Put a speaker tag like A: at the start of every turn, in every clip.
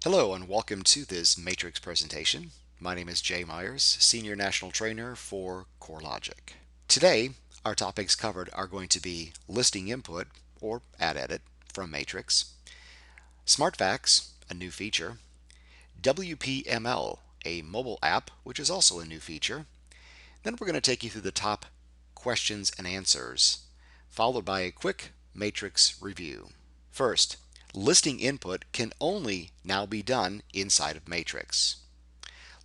A: Hello and welcome to this matrix presentation. My name is Jay Myers, Senior National Trainer for CoreLogic. Today, our topics covered are going to be listing input or ad edit from matrix, Smart Facts, a new feature, WPML, a mobile app, which is also a new feature. Then we're going to take you through the top questions and answers, followed by a quick matrix review. First, listing input can only now be done inside of Matrix.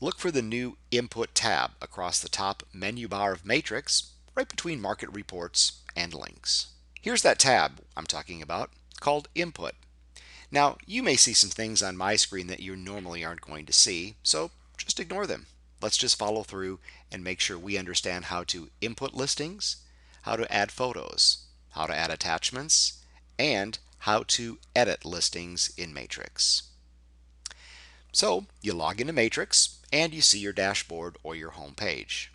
A: Look for the new Input tab across the top menu bar of Matrix, right between Market Reports and Links. Here's that tab I'm talking about, called Input. Now, you may see some things on my screen that you normally aren't going to see, so just ignore them. Let's just follow through and make sure we understand how to input listings, how to add photos, how to add attachments, and how to edit listings in Matrix. So you log into Matrix and you see your dashboard or your home page.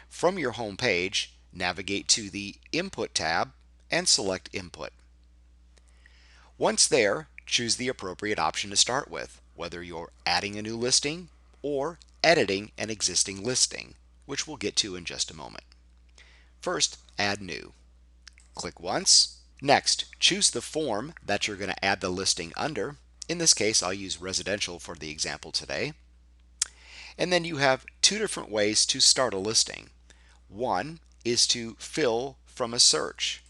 A: From your home page, navigate to the Input tab and select Input. Once there, choose the appropriate option to start with, whether you're adding a new listing or editing an existing listing, which we'll get to in just a moment. First, add new. Click once. Next, choose the form that you're going to add the listing under. In this case, I'll use residential for the example today. And then you have two different ways to start a listing. One is to fill from a search.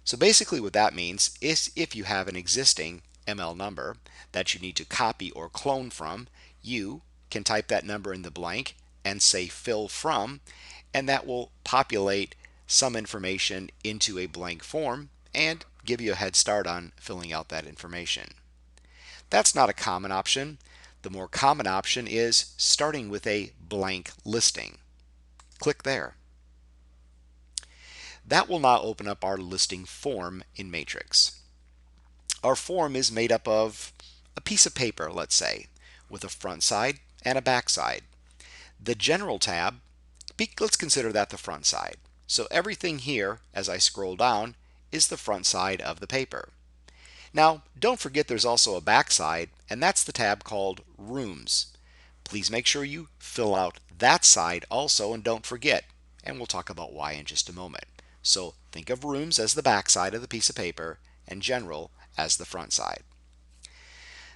A: So basically what that means is if you have an existing ML number that you need to copy or clone from, you can type that number in the blank and say fill from, and that will populate some information into a blank form and give you a head start on filling out that information. That's not a common option. The more common option is starting with a blank listing. Click there. That will now open up our listing form in Matrix. Our form is made up of a piece of paper, let's say, with a front side and a back side. The General tab, let's consider that the front side. So everything here, as I scroll down, is the front side of the paper. Now, don't forget there's also a back side, and that's the tab called Rooms. Please make sure you fill out that side also, and don't forget, and we'll talk about why in just a moment. So think of Rooms as the back side of the piece of paper and General as the front side.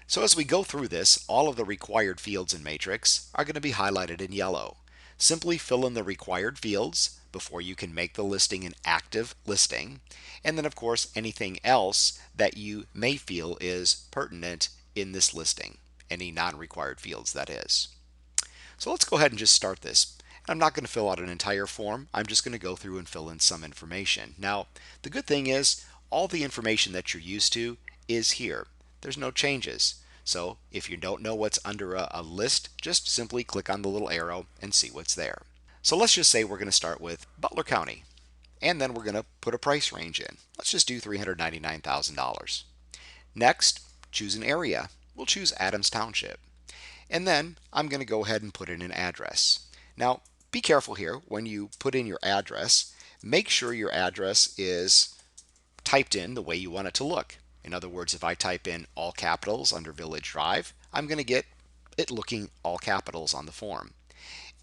A: So as we go through this, all of the required fields in Matrix are going to be highlighted in yellow. Simply fill in the required fields before you can make the listing an active listing. And then of course anything else that you may feel is pertinent in this listing. Any non-required fields, that is. So let's go ahead and just start this. I'm not going to fill out an entire form. I'm just going to go through and fill in some information. Now, the good thing is all the information that you're used to is here. There's no changes. So if you don't know what's under a list, just simply click on the little arrow and see what's there. So let's just say we're going to start with Butler County, and then we're going to put a price range in. Let's just do $399,000. Next, choose an area. We'll choose Adams Township. And then I'm going to go ahead and put in an address. Now, be careful here when you put in your address. Make sure your address is typed in the way you want it to look. In other words, if I type in all capitals under Village Drive, I'm going to get it looking all capitals on the form.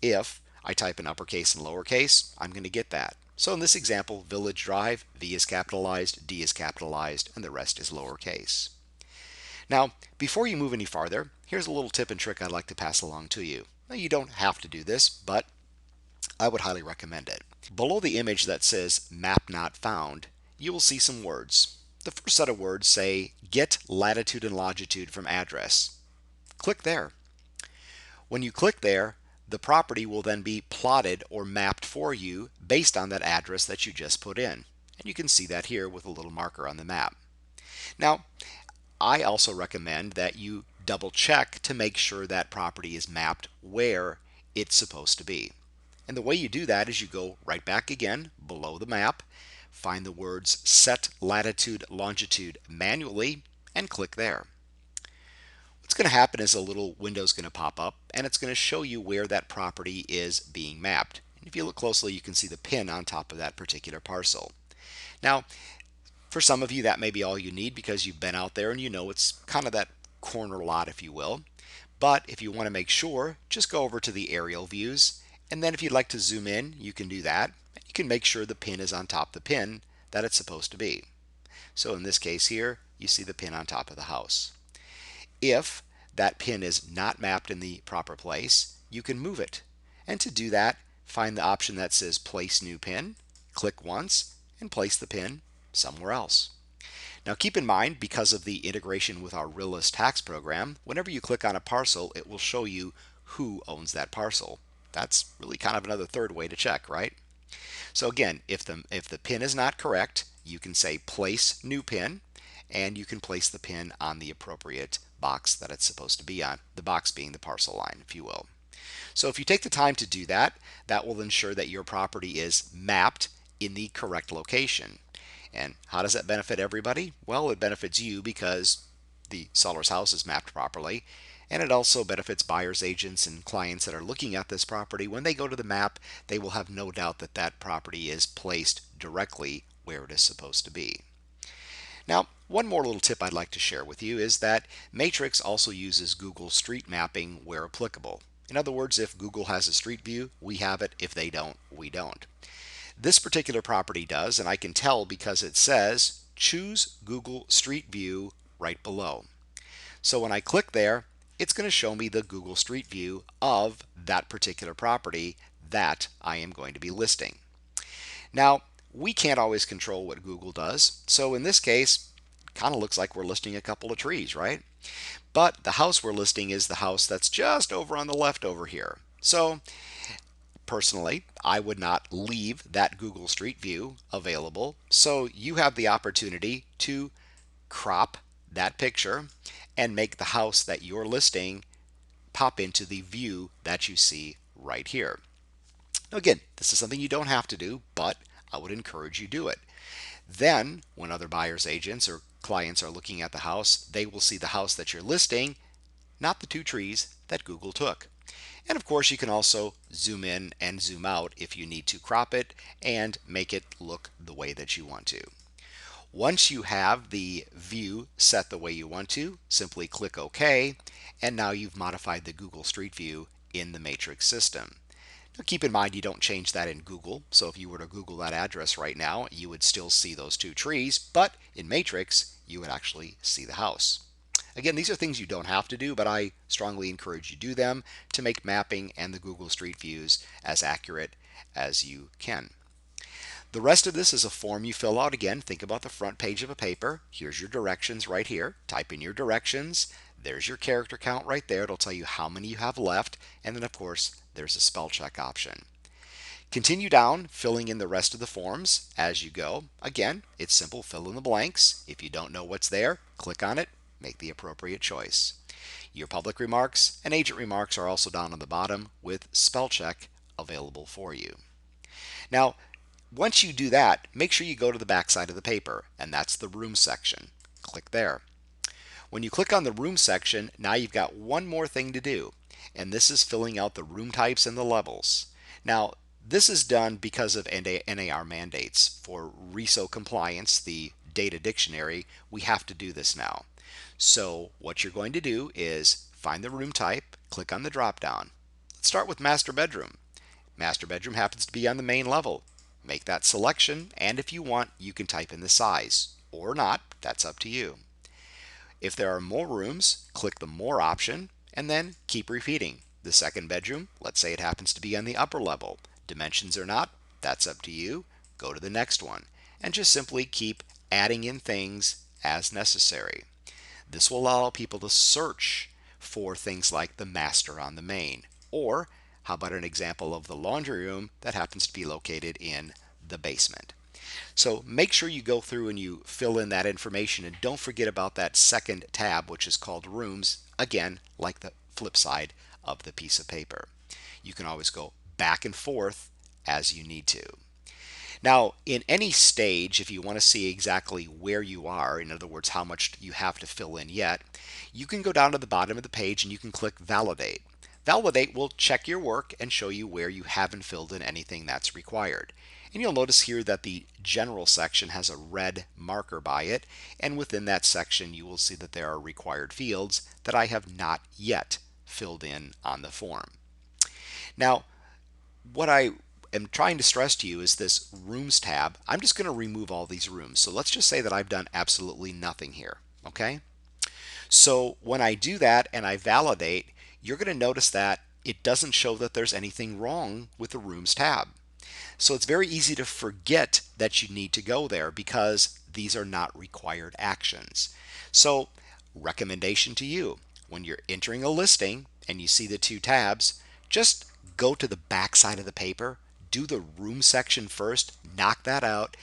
A: If I type in uppercase and lowercase, I'm going to get that. So in this example, Village Drive, V is capitalized, D is capitalized, and the rest is lowercase. Now, before you move any farther, here's a little tip and trick I'd like to pass along to you. Now, you don't have to do this, but I would highly recommend it. Below the image that says Map Not Found, you will see some words. The first set of words say Get Latitude and Longitude from Address. Click there. When you click there, the property will then be plotted or mapped for you based on that address that you just put in. And you can see that here with a little marker on the map. Now, I also recommend that you double check to make sure that property is mapped where it's supposed to be. And the way you do that is you go right back again below the map, find the words Set Latitude Longitude Manually, and click there. What's going to happen is a little window is going to pop up and it's going to show you where that property is being mapped. And if you look closely, you can see the pin on top of that particular parcel. Now, for some of you, that may be all you need because you've been out there and you know it's kind of that corner lot, if you will. But if you want to make sure, just go over to the aerial views, and then if you'd like to zoom in, you can do that. You can make sure the pin is on top of the pin that it's supposed to be. So in this case here, you see the pin on top of the house. If that pin is not mapped in the proper place, you can move it. And to do that, find the option that says Place New Pin, click once, and place the pin somewhere else. Now keep in mind, because of the integration with our Realist tax program, whenever you click on a parcel, it will show you who owns that parcel. That's really kind of another third way to check, right? So again, if the pin is not correct, you can say Place New Pin, and you can place the pin on the appropriate box that it's supposed to be on, the box being the parcel line, if you will. So if you take the time to do that, that will ensure that your property is mapped in the correct location. And how does that benefit everybody? Well, it benefits you because the seller's house is mapped properly, and it also benefits buyers agents and clients that are looking at this property. When they go to the map, they will have no doubt that that property is placed directly where it is supposed to be. Now, one more little tip I'd like to share with you is that Matrix also uses Google Street Mapping where applicable. In other words, if Google has a street view, we have it. If they don't, we don't. This particular property does, and I can tell because it says choose Google Street View right below. So when I click there, it's going to show me the Google Street View of that particular property that I am going to be listing. Now, we can't always control what Google does, so in this case, it kind of looks like we're listing a couple of trees, right? But the house we're listing is the house that's just over on the left over here. So personally, I would not leave that Google Street View available, so you have the opportunity to crop that picture and make the house that you're listing pop into the view that you see right here. Now again, this is something you don't have to do, but I would encourage you to do it. Then, when other buyers agents or clients are looking at the house, they will see the house that you're listing, not the two trees that Google took. And of course, you can also zoom in and zoom out if you need to crop it and make it look the way that you want to. Once you have the view set the way you want to, simply click OK, and now you've modified the Google Street View in the Matrix system. Now keep in mind you don't change that in Google, so if you were to Google that address right now, you would still see those two trees, but in Matrix, you would actually see the house. Again, these are things you don't have to do, but I strongly encourage you to do them to make mapping and the Google Street Views as accurate as you can. The rest of this is a form you fill out. Again, think about the front page of a paper. Here's your directions right here. Type in your directions. There's your character count right there. It'll tell you how many you have left. And then, of course, there's a spell check option. Continue down, filling in the rest of the forms as you go. Again, it's simple. Fill in the blanks. If you don't know what's there, click on it. Make the appropriate choice. Your public remarks and agent remarks are also down on the bottom with spell check available for you. Now, once you do that, make sure you go to the back side of the paper, and that's the room section. Click there. When you click on the room section, now you've got one more thing to do, and this is filling out the room types and the levels. Now, this is done because of NAR mandates. For RESO compliance, the data dictionary, we have to do this now. So what you're going to do is find the room type, click on the drop down. Let's start with master bedroom. Master bedroom happens to be on the main level. Make that selection, and if you want, you can type in the size or not. That's up to you. If there are more rooms, click the More option and then keep repeating. The second bedroom, let's say it happens to be on the upper level. Dimensions or not, that's up to you. Go to the next one and just simply keep adding in things as necessary. This will allow people to search for things like the master on the main, or how about an example of the laundry room that happens to be located in the basement? So make sure you go through and you fill in that information, and don't forget about that second tab, which is called rooms, again, like the flip side of the piece of paper. You can always go back and forth as you need to. Now, in any stage, if you want to see exactly where you are, in other words, how much you have to fill in yet, you can go down to the bottom of the page and you can click Validate. Validate will check your work and show you where you haven't filled in anything that's required. And you'll notice here that the general section has a red marker by it, and within that section you will see that there are required fields that I have not yet filled in on the form. Now, what I am trying to stress to you is this Rooms tab. I'm just going to remove all these rooms. So let's just say that I've done absolutely nothing here, okay? So when I do that and I validate, you're going to notice that it doesn't show that there's anything wrong with the Rooms tab. So it's very easy to forget that you need to go there because these are not required actions. So recommendation to you, when you're entering a listing and you see the two tabs, just go to the back side of the paper, do the room section first, knock that out,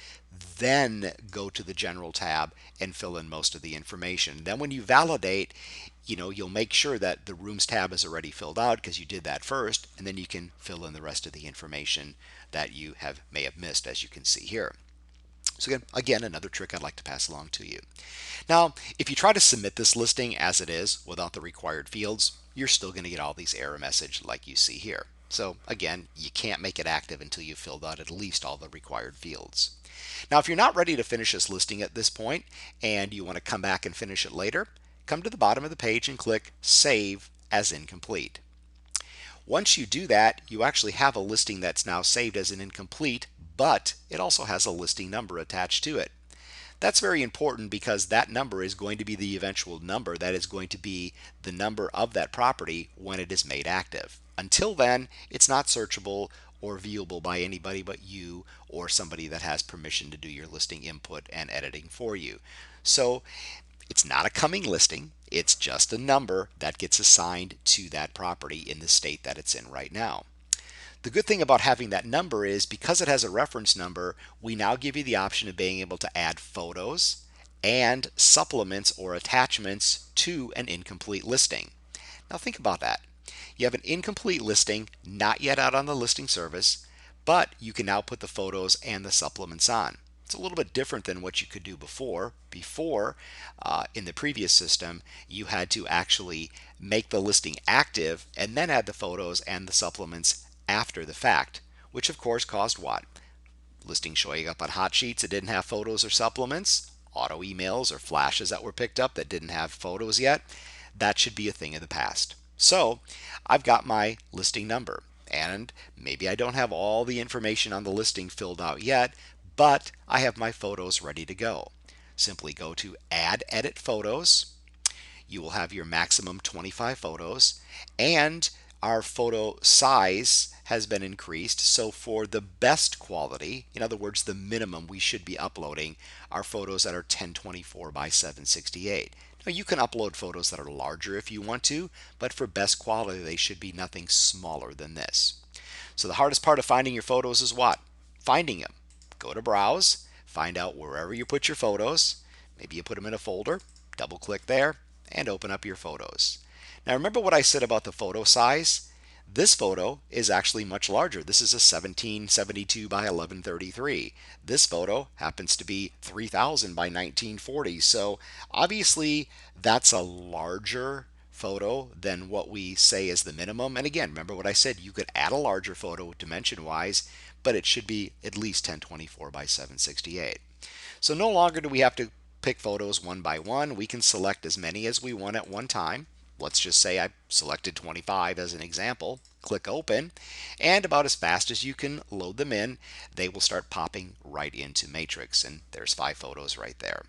A: then go to the general tab and fill in most of the information. Then when you validate, you'll make sure that the rooms tab is already filled out because you did that first, and then you can fill in the rest of the information that you may have missed, as you can see here. So again, another trick I'd like to pass along to you. Now, if you try to submit this listing as it is without the required fields, you're still going to get all these error message like you see here. So again, you can't make it active until you've filled out at least all the required fields. Now, if you're not ready to finish this listing at this point and you want to come back and finish it later, come to the bottom of the page and click Save as Incomplete. Once you do that, you actually have a listing that's now saved as an incomplete, but it also has a listing number attached to it. That's very important because that number is going to be the eventual number that is going to be the number of that property when it is made active. Until then, it's not searchable or viewable by anybody but you or somebody that has permission to do your listing input and editing for you. So it's not a coming listing, it's just a number that gets assigned to that property in the state that it's in right now. The good thing about having that number is because it has a reference number, we now give you the option of being able to add photos and supplements or attachments to an incomplete listing. Now think about that. You have an incomplete listing, not yet out on the listing service, but you can now put the photos and the supplements on. It's a little bit different than what you could do before. In the previous system, you had to actually make the listing active and then add the photos and the supplements after the fact, which of course caused what? Listing showing up on hot sheets that didn't have photos or supplements, auto emails or flashes that were picked up that didn't have photos yet. That should be a thing of the past. So I've got my listing number, and maybe I don't have all the information on the listing filled out yet, but I have my photos ready to go. Simply go to Add Edit Photos. You will have your maximum 25 photos, and our photo size has been increased. So for the best quality, in other words, the minimum we should be uploading, are photos that are 1024 by 768. Now you can upload photos that are larger if you want to, but for best quality, they should be nothing smaller than this. So the hardest part of finding your photos is what? Finding them. Go to Browse, find out wherever you put your photos. Maybe you put them in a folder, double click there, and open up your photos. Now remember what I said about the photo size? This photo is actually much larger. This is a 1772 by 1133. This photo happens to be 3000 by 1940. So obviously that's a larger photo than what we say is the minimum. And again, remember what I said, you could add a larger photo dimension wise, but it should be at least 1024 by 768. So no longer do we have to pick photos one by one. We can select as many as we want at one time. Let's just say I selected 25 as an example. Click Open, and about as fast as you can load them in, they will start popping right into Matrix, and there's 5 photos right there.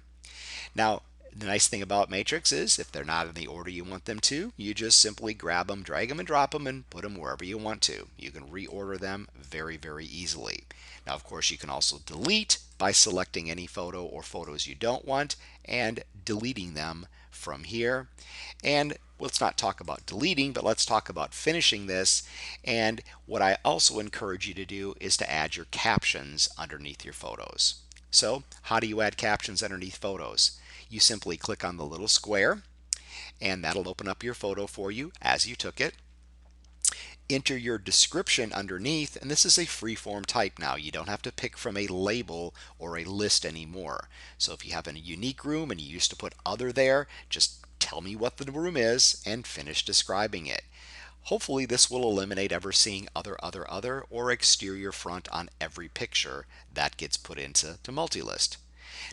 A: Now, the nice thing about Matrix is if they're not in the order you want them to, you just simply grab them, drag them, and drop them and put them wherever you want to. You can reorder them very, very easily. Now, of course, you can also delete by selecting any photo or photos you don't want and deleting them from here. And let's not talk about deleting, but let's talk about finishing this. And what I also encourage you to do is to add your captions underneath your photos. So how do you add captions underneath photos? You simply click on the little square, and that'll open up your photo for you as you took it. Enter your description underneath, and this is a free form type now. You don't have to pick from a label or a list anymore. So if you have a unique room and you used to put other there, just tell me what the room is and finish describing it. Hopefully this will eliminate ever seeing other, or exterior front on every picture that gets put into multi-list.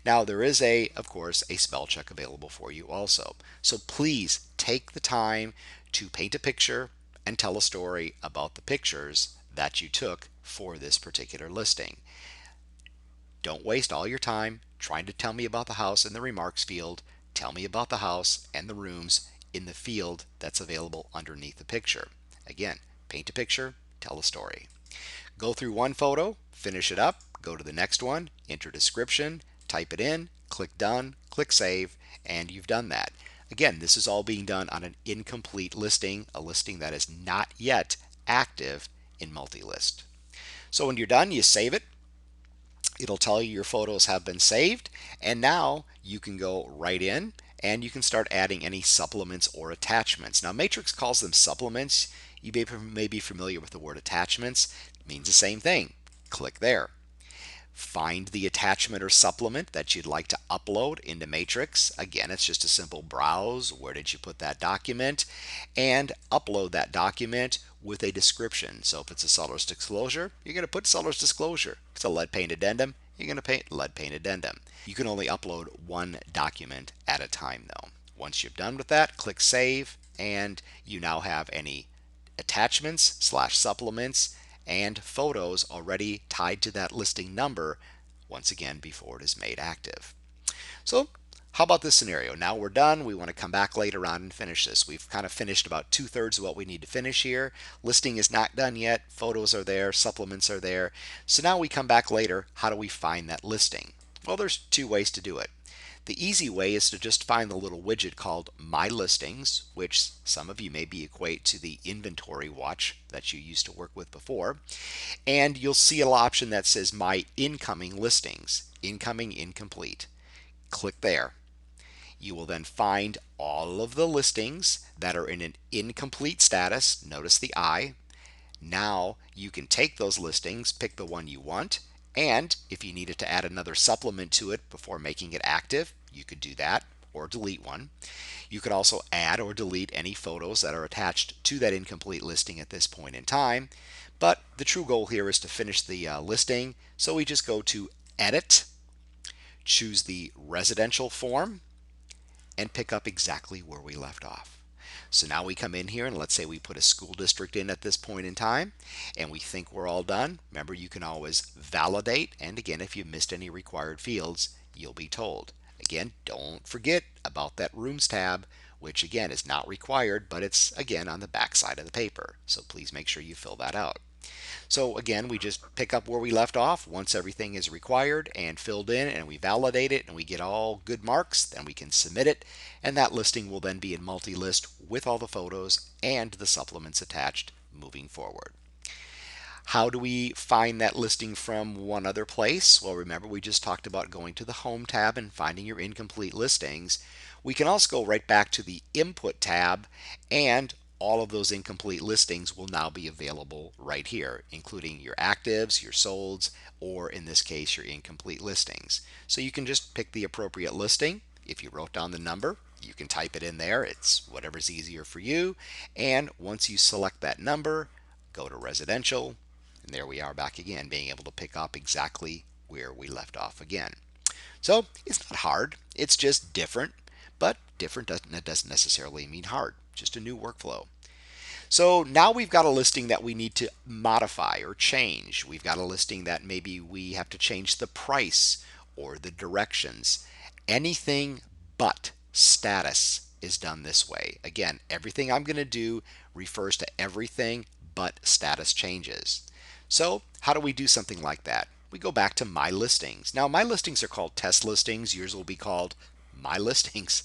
A: Now there is of course, a spell check available for you also. So please take the time to paint a picture and tell a story about the pictures that you took for this particular listing. Don't waste all your time trying to tell me about the house in the remarks field. Tell me about the house and the rooms in the field that's available underneath the picture. Again, paint a picture, tell a story. Go through one photo, finish it up, go to the next one, enter description, type it in, click done, click save, and you've done that. Again, this is all being done on an incomplete listing, a listing that is not yet active in multi-list. So when you're done, you save it. It'll tell you your photos have been saved, and now you can go right in and you can start adding any supplements or attachments. Now Matrix calls them supplements. You may be familiar with the word attachments. It means the same thing. Click there. Find the attachment or supplement that you'd like to upload into Matrix. Again, it's just a simple browse. Where did you put that document? And upload that document with a description. So if it's a seller's disclosure, you're going to put seller's disclosure. If it's a lead paint addendum, you're going to paint lead paint addendum. You can only upload one document at a time though. Once you've done with that, click save, and you now have any attachments / supplements and photos already tied to that listing number, once again before it is made active. So how about this scenario? Now we're done. We want to come back later on and finish this. We've kind of finished about 2/3 of what we need to finish here. Listing is not done yet. Photos are there. Supplements are there. So now we come back later. How do we find that listing? Well, there's two ways to do it. The easy way is to just find the little widget called My Listings, which some of you maybe equate to the inventory watch that you used to work with before. And you'll see an option that says My Incoming Listings, Incoming Incomplete. Click there. You will then find all of the listings that are in an incomplete status. Notice the I. Now you can take those listings, pick the one you want, and if you needed to add another supplement to it before making it active, you could do that or delete one. You could also add or delete any photos that are attached to that incomplete listing at this point in time. But the true goal here is to finish the listing. So we just go to Edit, choose the residential form, and pick up exactly where we left off. So now we come in here and let's say we put a school district in at this point in time and we think we're all done. Remember, you can always validate, and again, if you missed any required fields, you'll be told. Again, don't forget about that Rooms tab, which again is not required, but it's again on the back side of the paper. So please make sure you fill that out. So again, we just pick up where we left off. Once everything is required and filled in and we validate it and we get all good marks, then we can submit it, and that listing will then be in multi-list with all the photos and the supplements attached moving forward. How do we find that listing from one other place? Well, remember we just talked about going to the Home tab and finding your incomplete listings. We can also go right back to the Input tab, and all of those incomplete listings will now be available right here, including your actives, your solds, or in this case, your incomplete listings. So you can just pick the appropriate listing. If you wrote down the number, you can type it in there. It's whatever's easier for you. And once you select that number, go to residential, and there we are back again, being able to pick up exactly where we left off again. So it's not hard, it's just different, but different doesn't necessarily mean hard, just a new workflow. So now we've got a listing that we need to modify or change. We've got a listing that maybe we have to change the price or the directions. Anything but status is done this way. Again, everything I'm going to do refers to everything but status changes. So how do we do something like that? We go back to My Listings. Now my listings are called test listings. Yours will be called My Listings.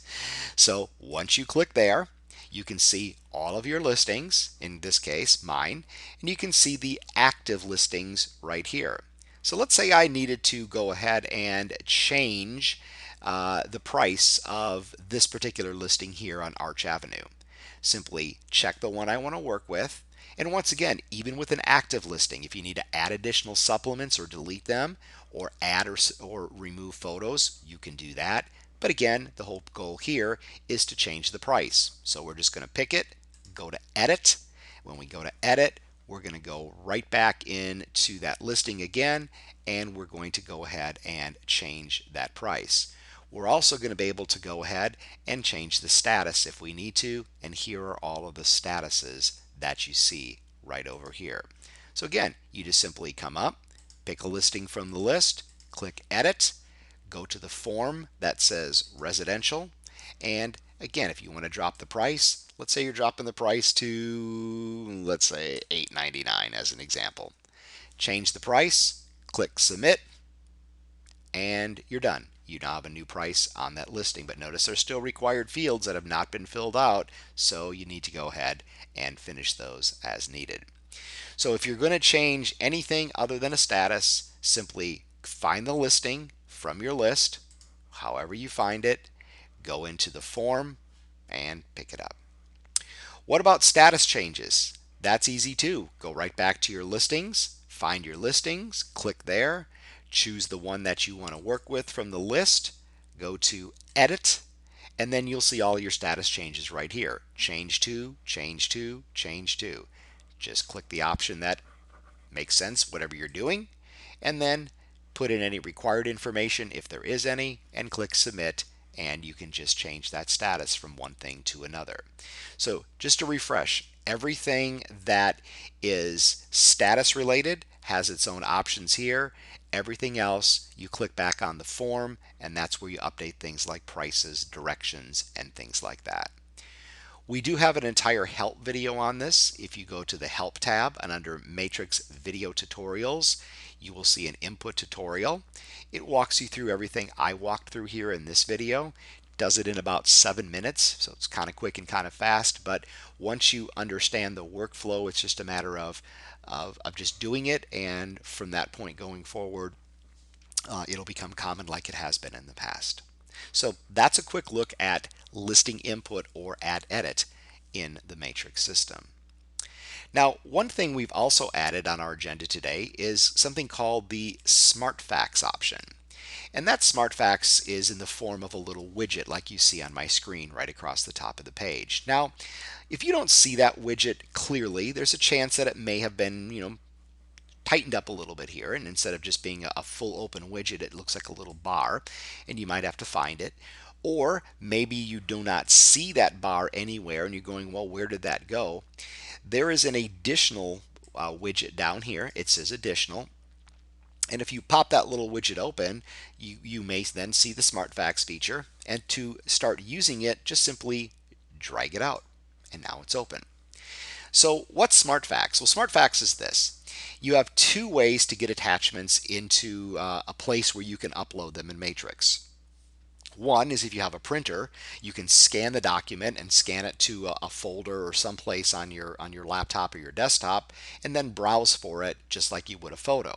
A: So once you click there, you can see all of your listings, in this case mine, and you can see the active listings right here. So let's say I needed to go ahead and change the price of this particular listing here on Arch Avenue. Simply check the one I want to work with. And once again, even with an active listing, if you need to add additional supplements or delete them, or add or remove photos, you can do that. But again, the whole goal here is to change the price. So we're just going to pick it, go to Edit. When we go to edit, we're going to go right back into that listing again, and we're going to go ahead and change that price. We're also going to be able to go ahead and change the status if we need to, and here are all of the statuses that you see right over here. So again, you just simply come up, pick a listing from the list, click edit, go to the form that says residential, and again, if you want to drop the price, let's say you're dropping the price to, let's say $8.99 as an example. Change the price, click submit, and you're done. You now have a new price on that listing, but notice there's still required fields that have not been filled out, so you need to go ahead and finish those as needed. So if you're going to change anything other than a status, simply find the listing from your list, however you find it, go into the form and pick it up. What about status changes? That's easy too. Go right back to your listings, find your listings, click there, choose the one that you want to work with from the list, go to edit, and then you'll see all your status changes right here. Change to, change to, change to. Just click the option that makes sense, whatever you're doing, and then put in any required information if there is any, and click submit, and you can just change that status from one thing to another. So just to refresh, everything that is status related has its own options here. Everything else, you click back on the form, and that's where you update things like prices, directions, and things like that. We do have an entire help video on this. If you go to the help tab and under matrix video tutorials, you will see an input tutorial. It walks you through everything I walked through here in this video. Does it in about 7 minutes, so it's kind of quick and kind of fast, but once you understand the workflow, it's just a matter of just doing it, and from that point going forward, it'll become common like it has been in the past. So that's a quick look at listing input or add edit in the matrix system. Now, one thing we've also added on our agenda today is something called the Smart Facts option. And that Smart Facts is in the form of a little widget like you see on my screen right across the top of the page. Now, if you don't see that widget clearly, there's a chance that it may have been, tightened up a little bit here, and instead of just being a full open widget, it looks like a little bar, and you might have to find it. Or maybe you do not see that bar anywhere and you're going, well, where did that go? There is an additional widget down here. It says additional, and if you pop that little widget open, you may then see the Smart Facts feature, and to start using it, just simply drag it out, and now it's open. So what's Smart Facts? Well, Smart Facts is this. You have two ways to get attachments into a place where you can upload them in Matrix. One is if you have a printer, you can scan the document and scan it to a folder or someplace on your laptop or your desktop, and then browse for it just like you would a photo.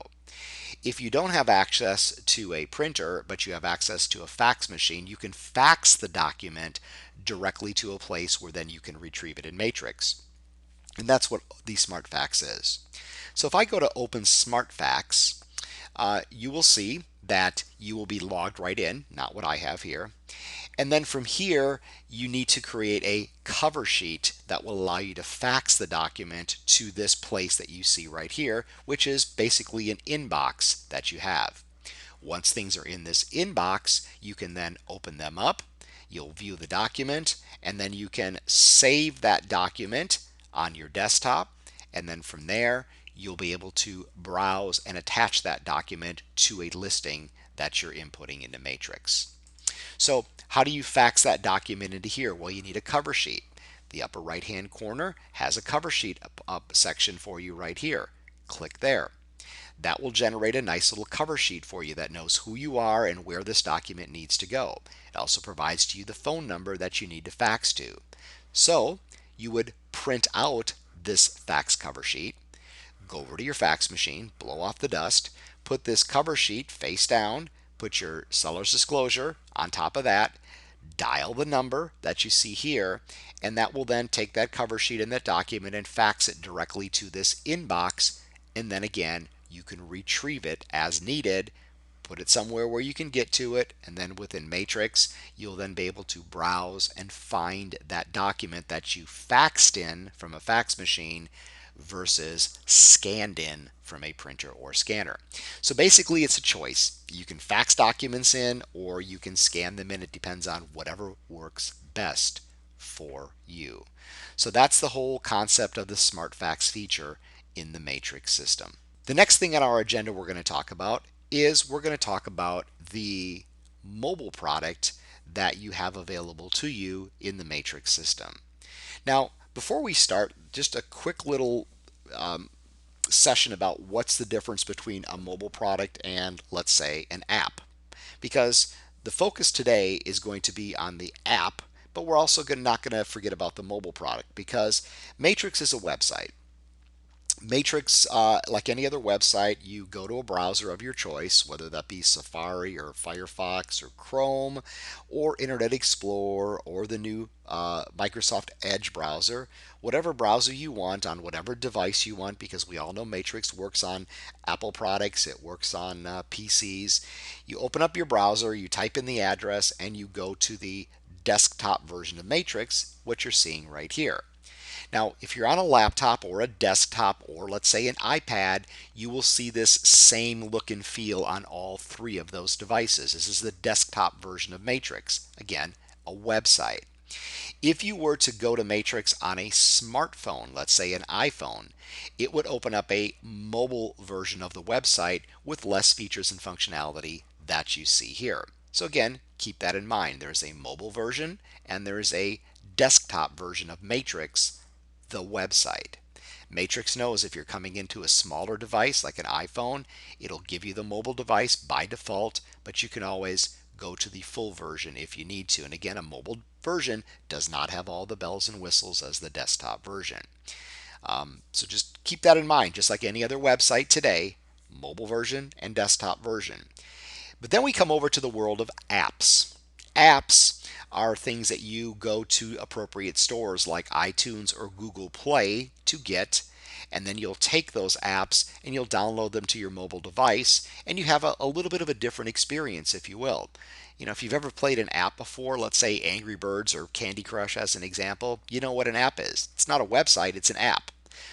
A: If you don't have access to a printer, but you have access to a fax machine, you can fax the document directly to a place where then you can retrieve it in Matrix. And that's what the Smart Facts is. So if I go to Open Smart Facts, you will see that you will be logged right in, not what I have here. And then from here, you need to create a cover sheet that will allow you to fax the document to this place that you see right here, which is basically an inbox that you have. Once things are in this inbox, you can then open them up. You'll view the document, and then you can save that document on your desktop, and then from there you'll be able to browse and attach that document to a listing that you're inputting into Matrix. So how do you fax that document into here? Well, you need a cover sheet. The upper right hand corner has a cover sheet up section for you right here. Click there. That will generate a nice little cover sheet for you that knows who you are and where this document needs to go. It also provides to you the phone number that you need to fax to. So you would print out this fax cover sheet, go over to your fax machine, blow off the dust, put this cover sheet face down, put your seller's disclosure on top of that, dial the number that you see here, and that will then take that cover sheet and that document and fax it directly to this inbox, and then again you can retrieve it as needed, put it somewhere where you can get to it, and then within Matrix, you'll then be able to browse and find that document that you faxed in from a fax machine versus scanned in from a printer or scanner. So basically, it's a choice. You can fax documents in or you can scan them in. It depends on whatever works best for you. So that's the whole concept of the Smart Fax feature in the Matrix system. The next thing on our agenda we're going to talk about is we're going to talk about the mobile product that you have available to you in the Matrix system. Now, before we start, just a quick little session about what's the difference between a mobile product and, let's say, an app. Because the focus today is going to be on the app, but we're also not going to forget about the mobile product because Matrix is a website. Matrix, like any other website, you go to a browser of your choice, whether that be Safari or Firefox or Chrome or Internet Explorer or the new Microsoft Edge browser, whatever browser you want on whatever device you want, because we all know Matrix works on Apple products, it works on PCs. You open up your browser, you type in the address, and you go to the desktop version of Matrix, what you're seeing right here. Now, if you're on a laptop or a desktop or let's say an iPad, you will see this same look and feel on all three of those devices. This is the desktop version of Matrix. Again, a website. If you were to go to Matrix on a smartphone, let's say an iPhone, it would open up a mobile version of the website with less features and functionality that you see here. So again, keep that in mind. There's a mobile version and there's a desktop version of Matrix, the website. Matrix knows if you're coming into a smaller device like an iPhone, it'll give you the mobile device by default, but you can always go to the full version if you need to. And again, a mobile version does not have all the bells and whistles as the desktop version. So just keep that in mind, just like any other website today, mobile version and desktop version. But then we come over to the world of apps. Apps are things that you go to appropriate stores like iTunes or Google Play to get, and then you'll take those apps and you'll download them to your mobile device, and you have a little bit of a different experience, if you will. You know, if you've ever played an app before, let's say Angry Birds or Candy Crush as an example, you know what an app is. It's not a website, it's an app.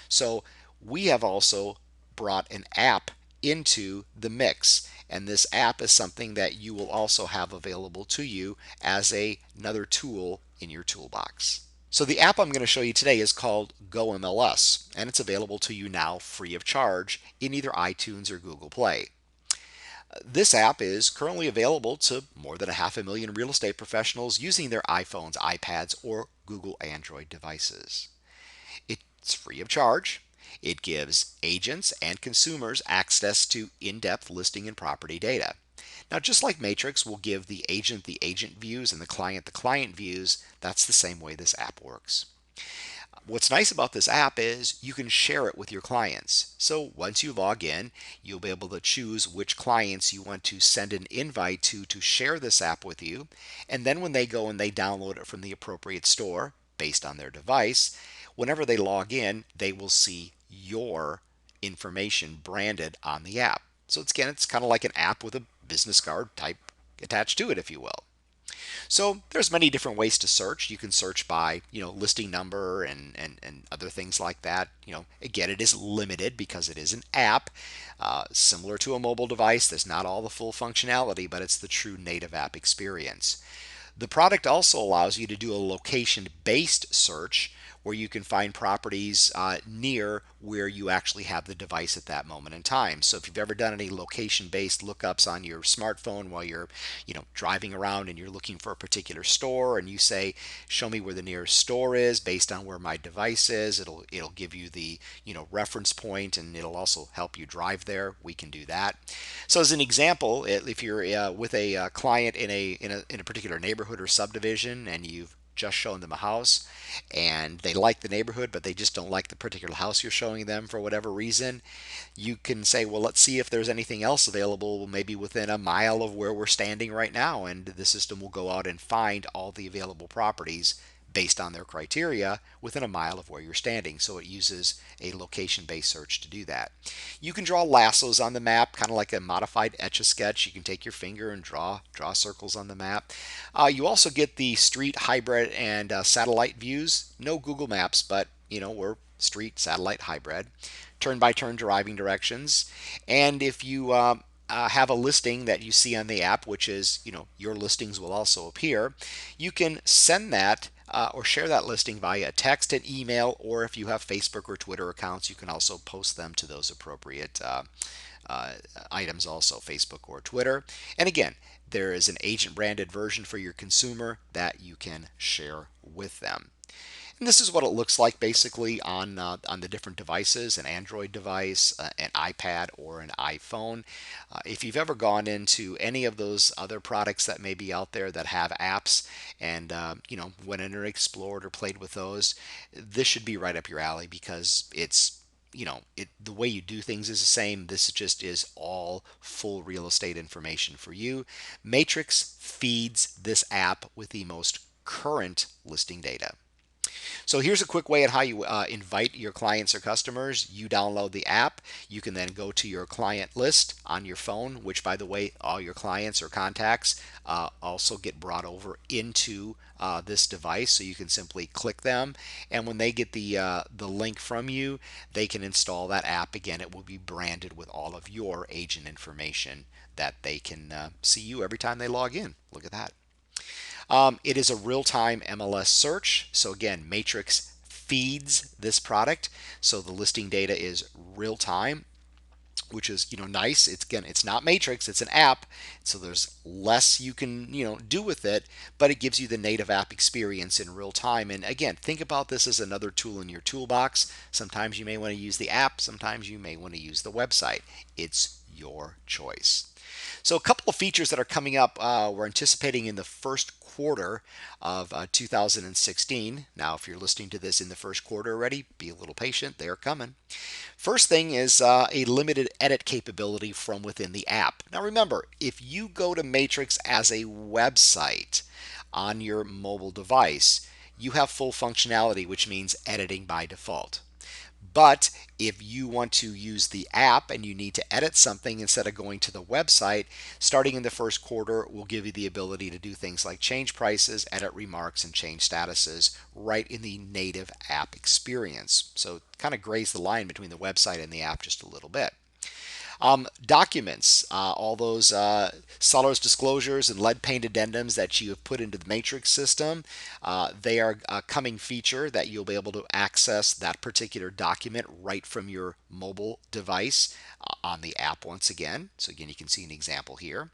A: So we have also brought an app into the mix. And this app is something that you will also have available to you as another tool in your toolbox. So the app I'm going to show you today is called GoMLS, and it's available to you now free of charge in either iTunes or Google Play. This app is currently available to more than 500,000 real estate professionals using their iPhones, iPads, or Google Android devices. It's free of charge. It gives agents and consumers access to in-depth listing and property data. Now, just like Matrix will give the agent views and the client views, that's the same way this app works. What's nice about this app is you can share it with your clients. So once you log in, you'll be able to choose which clients you want to send an invite to share this app with you. And then when they go and they download it from the appropriate store based on their device, whenever they log in, they will see your information branded on the app. So it's kind of like an app with a business card type attached to it, if you will. So there's many different ways to search. You can search by, listing number and other things like that. Again, it is limited because it is an app. Similar to a mobile device, there's not all the full functionality, but it's the true native app experience. The product also allows you to do a location-based search where you can find properties near where you actually have the device at that moment in time. So if you've ever done any location-based lookups on your smartphone while you're, driving around and you're looking for a particular store and you say, show me where the nearest store is based on where my device is, it'll give you the, reference point, and it'll also help you drive there. We can do that. So as an example, if you're with a client in a particular neighborhood or subdivision and you've just shown them a house and they like the neighborhood but they just don't like the particular house you're showing them for whatever reason, you can say, well, let's see if there's anything else available maybe within a mile of where we're standing right now, and the system will go out and find all the available properties based on their criteria within a mile of where you're standing. So it uses a location-based search to do that. You can draw lassos on the map, kind of like a modified Etch-a-Sketch. You can take your finger and draw circles on the map. You also get the street, hybrid, and satellite views. No Google Maps, but we're street, satellite, hybrid. Turn-by-turn driving directions. And if you have a listing that you see on the app, which is, your listings will also appear, you can send that or share that listing via text and email, or if you have Facebook or Twitter accounts, you can also post them to those appropriate items, also Facebook or Twitter. And again, there is an agent branded version for your consumer that you can share with them. And this is what it looks like basically on the different devices, an Android device, an iPad, or an iPhone. If you've ever gone into any of those other products that may be out there that have apps and went in and explored or played with those, this should be right up your alley because it's the way you do things is the same. This just is all full real estate information for you. Matrix feeds this app with the most current listing data. So here's a quick way at how you invite your clients or customers. You download the app. You can then go to your client list on your phone, which, by the way, all your clients or contacts also get brought over into this device. So you can simply click them, and when they get the link from you, they can install that app. Again, it will be branded with all of your agent information that they can see you every time they log in. Look at that. It is a real-time MLS search. So again, Matrix feeds this product. So the listing data is real-time, which is nice. It's not Matrix, it's an app, so there's less you can do with it, but it gives you the native app experience in real time. And again, think about this as another tool in your toolbox. Sometimes you may want to use the app, sometimes you may want to use the website. It's your choice. So a couple of features that are coming up, we're anticipating in the first quarter of 2016. Now, if you're listening to this in the first quarter already, be a little patient. They're coming. First thing is a limited edit capability from within the app. Now remember, if you go to Matrix as a website on your mobile device, you have full functionality, which means editing by default. But if you want to use the app and you need to edit something instead of going to the website, starting in the first quarter, we'll give you the ability to do things like change prices, edit remarks, and change statuses right in the native app experience. So it kind of grays the line between the website and the app just a little bit. Documents, all those seller's disclosures and lead paint addendums that you have put into the Matrix system, they are a coming feature that you'll be able to access that particular document right from your mobile device on the app once again. So again, you can see an example here.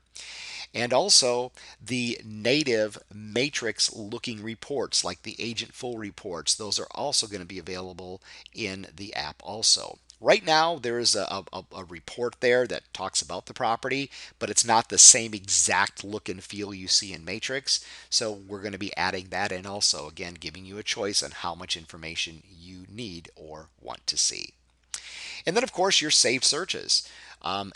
A: And also the native Matrix looking reports like the agent full reports, those are also going to be available in the app also. Right now, there is a report there that talks about the property, but it's not the same exact look and feel you see in Matrix. So we're going to be adding that in also, again, giving you a choice on how much information you need or want to see. And then, of course, your saved searches.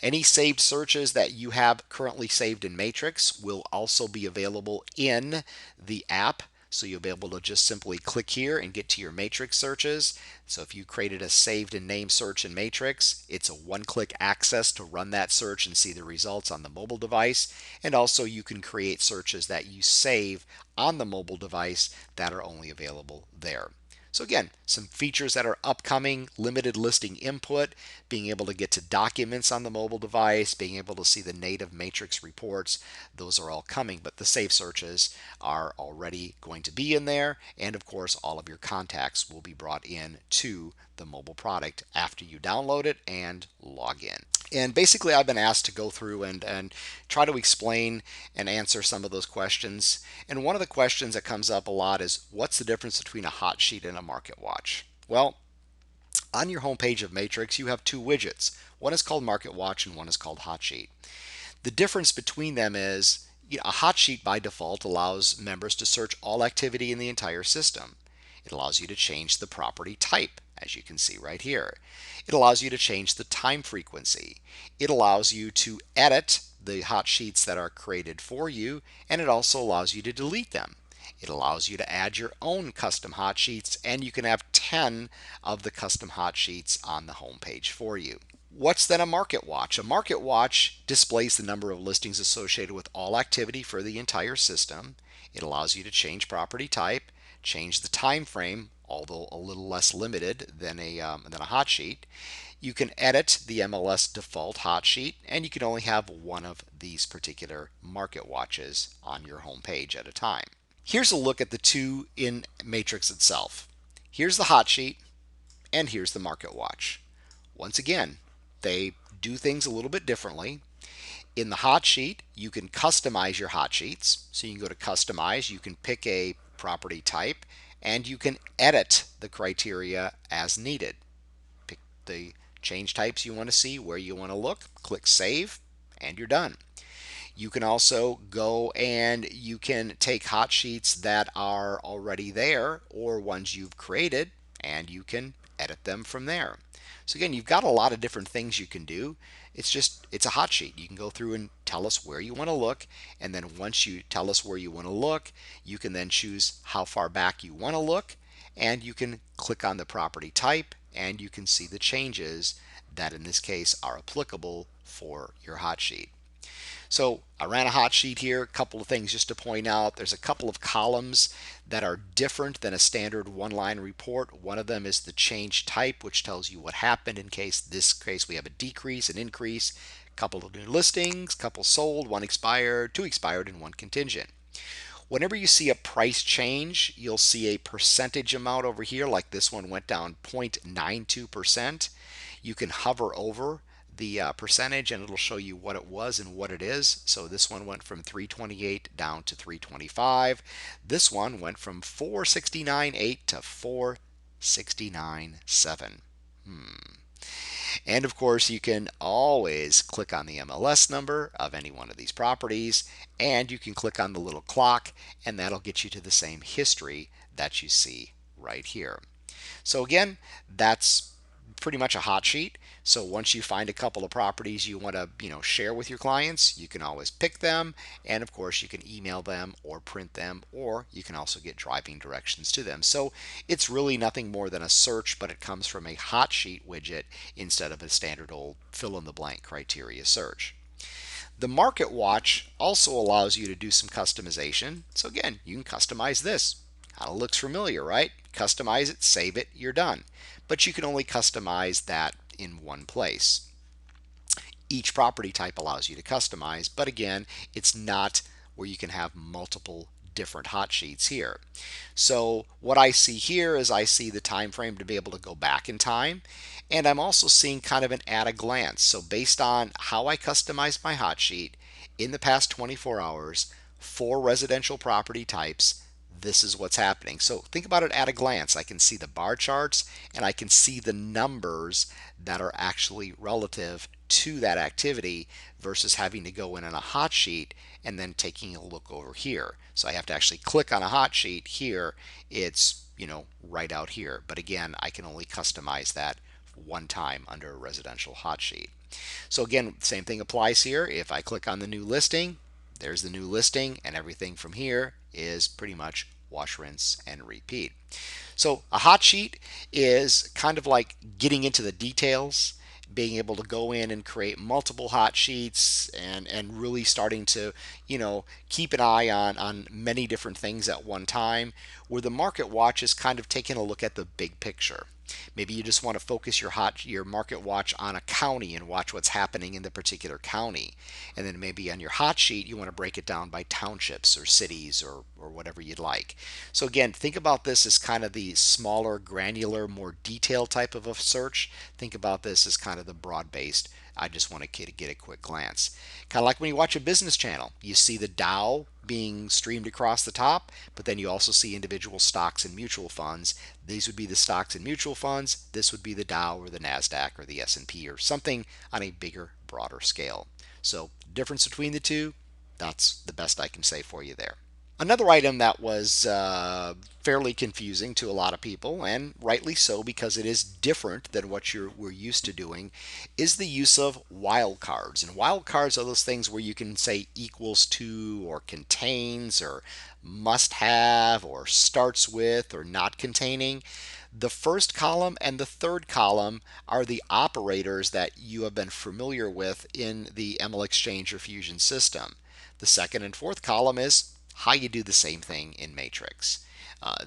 A: Any saved searches that you have currently saved in Matrix will also be available in the app. So you'll be able to just simply click here and get to your Matrix searches. So if you created a saved and named search in Matrix, it's a one-click access to run that search and see the results on the mobile device. And also you can create searches that you save on the mobile device that are only available there. So again, some features that are upcoming: limited listing input, being able to get to documents on the mobile device, being able to see the native Matrix reports. Those are all coming, but the save searches are already going to be in there. And of course, all of your contacts will be brought in to the mobile product after you download it and log in. And basically, I've been asked to go through and try to explain and answer some of those questions. And one of the questions that comes up a lot is, what's the difference between a hot sheet and a market watch? Well, on your homepage of Matrix, you have two widgets. One is called Market Watch and one is called Hot Sheet. The difference between them is, a hot sheet by default allows members to search all activity in the entire system. It allows you to change the property type, as you can see right here. It allows you to change the time frequency. It allows you to edit the hot sheets that are created for you, and it also allows you to delete them. It allows you to add your own custom hot sheets, and you can have 10 of the custom hot sheets on the home page for you. What's then a market watch? A market watch displays the number of listings associated with all activity for the entire system. It allows you to change property type, change the time frame, although a little less limited than a hot sheet. You can edit the MLS default hot sheet, and you can only have one of these particular market watches on your home page at a time. Here's a look at the two in Matrix itself. Here's the hot sheet, and here's the market watch. Once again, they do things a little bit differently. In the hot sheet, you can customize your hot sheets. So you can go to customize, you can pick a property type, and you can edit the criteria as needed. Pick the change types you want to see, where you want to look, click save, and you're done. You can also go and you can take hot sheets that are already there or ones you've created, and you can edit them from there. So again, you've got a lot of different things you can do. It's a hot sheet. You can go through and tell us where you want to look, and then once you tell us where you want to look, you can then choose how far back you want to look, and you can click on the property type, and you can see the changes that in this case are applicable for your hot sheet. So I ran a hot sheet here. A couple of things just to point out. There's a couple of columns that are different than a standard one-line report. One of them is the change type, which tells you what happened in this case we have a decrease, an increase, a couple of new listings, couple sold, one expired, two expired, and one contingent. Whenever you see a price change, you'll see a percentage amount over here, like this one went down 0.92%. You can hover over the percentage and it'll show you what it was and what it is. So this one went from 328 down to 325. This one went from 469.8 to 469.7. And of course, you can always click on the MLS number of any one of these properties, and you can click on the little clock, and that'll get you to the same history that you see right here. So again, that's pretty much a hot sheet. So once you find a couple of properties you want to, share with your clients, you can always pick them, and of course you can email them or print them, or you can also get driving directions to them. So it's really nothing more than a search, but it comes from a hot sheet widget instead of a standard old fill in the blank criteria search. The Market Watch also allows you to do some customization. So again, you can customize this. Kind of looks familiar, right? Customize it, save it, you're done. But you can only customize that in one place. Each property type allows you to customize, but again, it's not where you can have multiple different hot sheets here. So what I see here is I see the time frame to be able to go back in time, and I'm also seeing kind of an at a glance. So based on how I customized my hot sheet in the past 24 hours for residential property types, this is what's happening. So think about it at a glance. I can see the bar charts and I can see the numbers that are actually relative to that activity versus having to go in on a hot sheet and then taking a look over here. So I have to actually click on a hot sheet here. It's, right out here. But again, I can only customize that one time under a residential hot sheet. So again, same thing applies here. If I click on the new listing, there's the new listing, and everything from here is pretty much wash, rinse, and repeat. So a hot sheet is kind of like getting into the details, being able to go in and create multiple hot sheets and really starting to, keep an eye on many different things at one time, where the Market Watch is kind of taking a look at the big picture. Maybe you just want to focus your Market Watch on a county and watch what's happening in the particular county. And then maybe on your hot sheet, you want to break it down by townships or cities or whatever you'd like. So again, think about this as kind of the smaller, granular, more detailed type of a search. Think about this as kind of the broad-based, I just want to get a quick glance. Kind of like when you watch a business channel, you see the Dow being streamed across the top, but then you also see individual stocks and mutual funds. These would be the stocks and mutual funds. This would be the Dow or the NASDAQ or the S&P or something on a bigger, broader scale. So difference between the two, that's the best I can say for you there. Another item that was fairly confusing to a lot of people, and rightly so because it is different than what we're used to doing, is the use of wildcards. And wildcards are those things where you can say equals to, or contains, or must have, or starts with, or not containing. The first column and the third column are the operators that you have been familiar with in the ML Exchange or Fusion system. The second and fourth column is how you do the same thing in Matrix.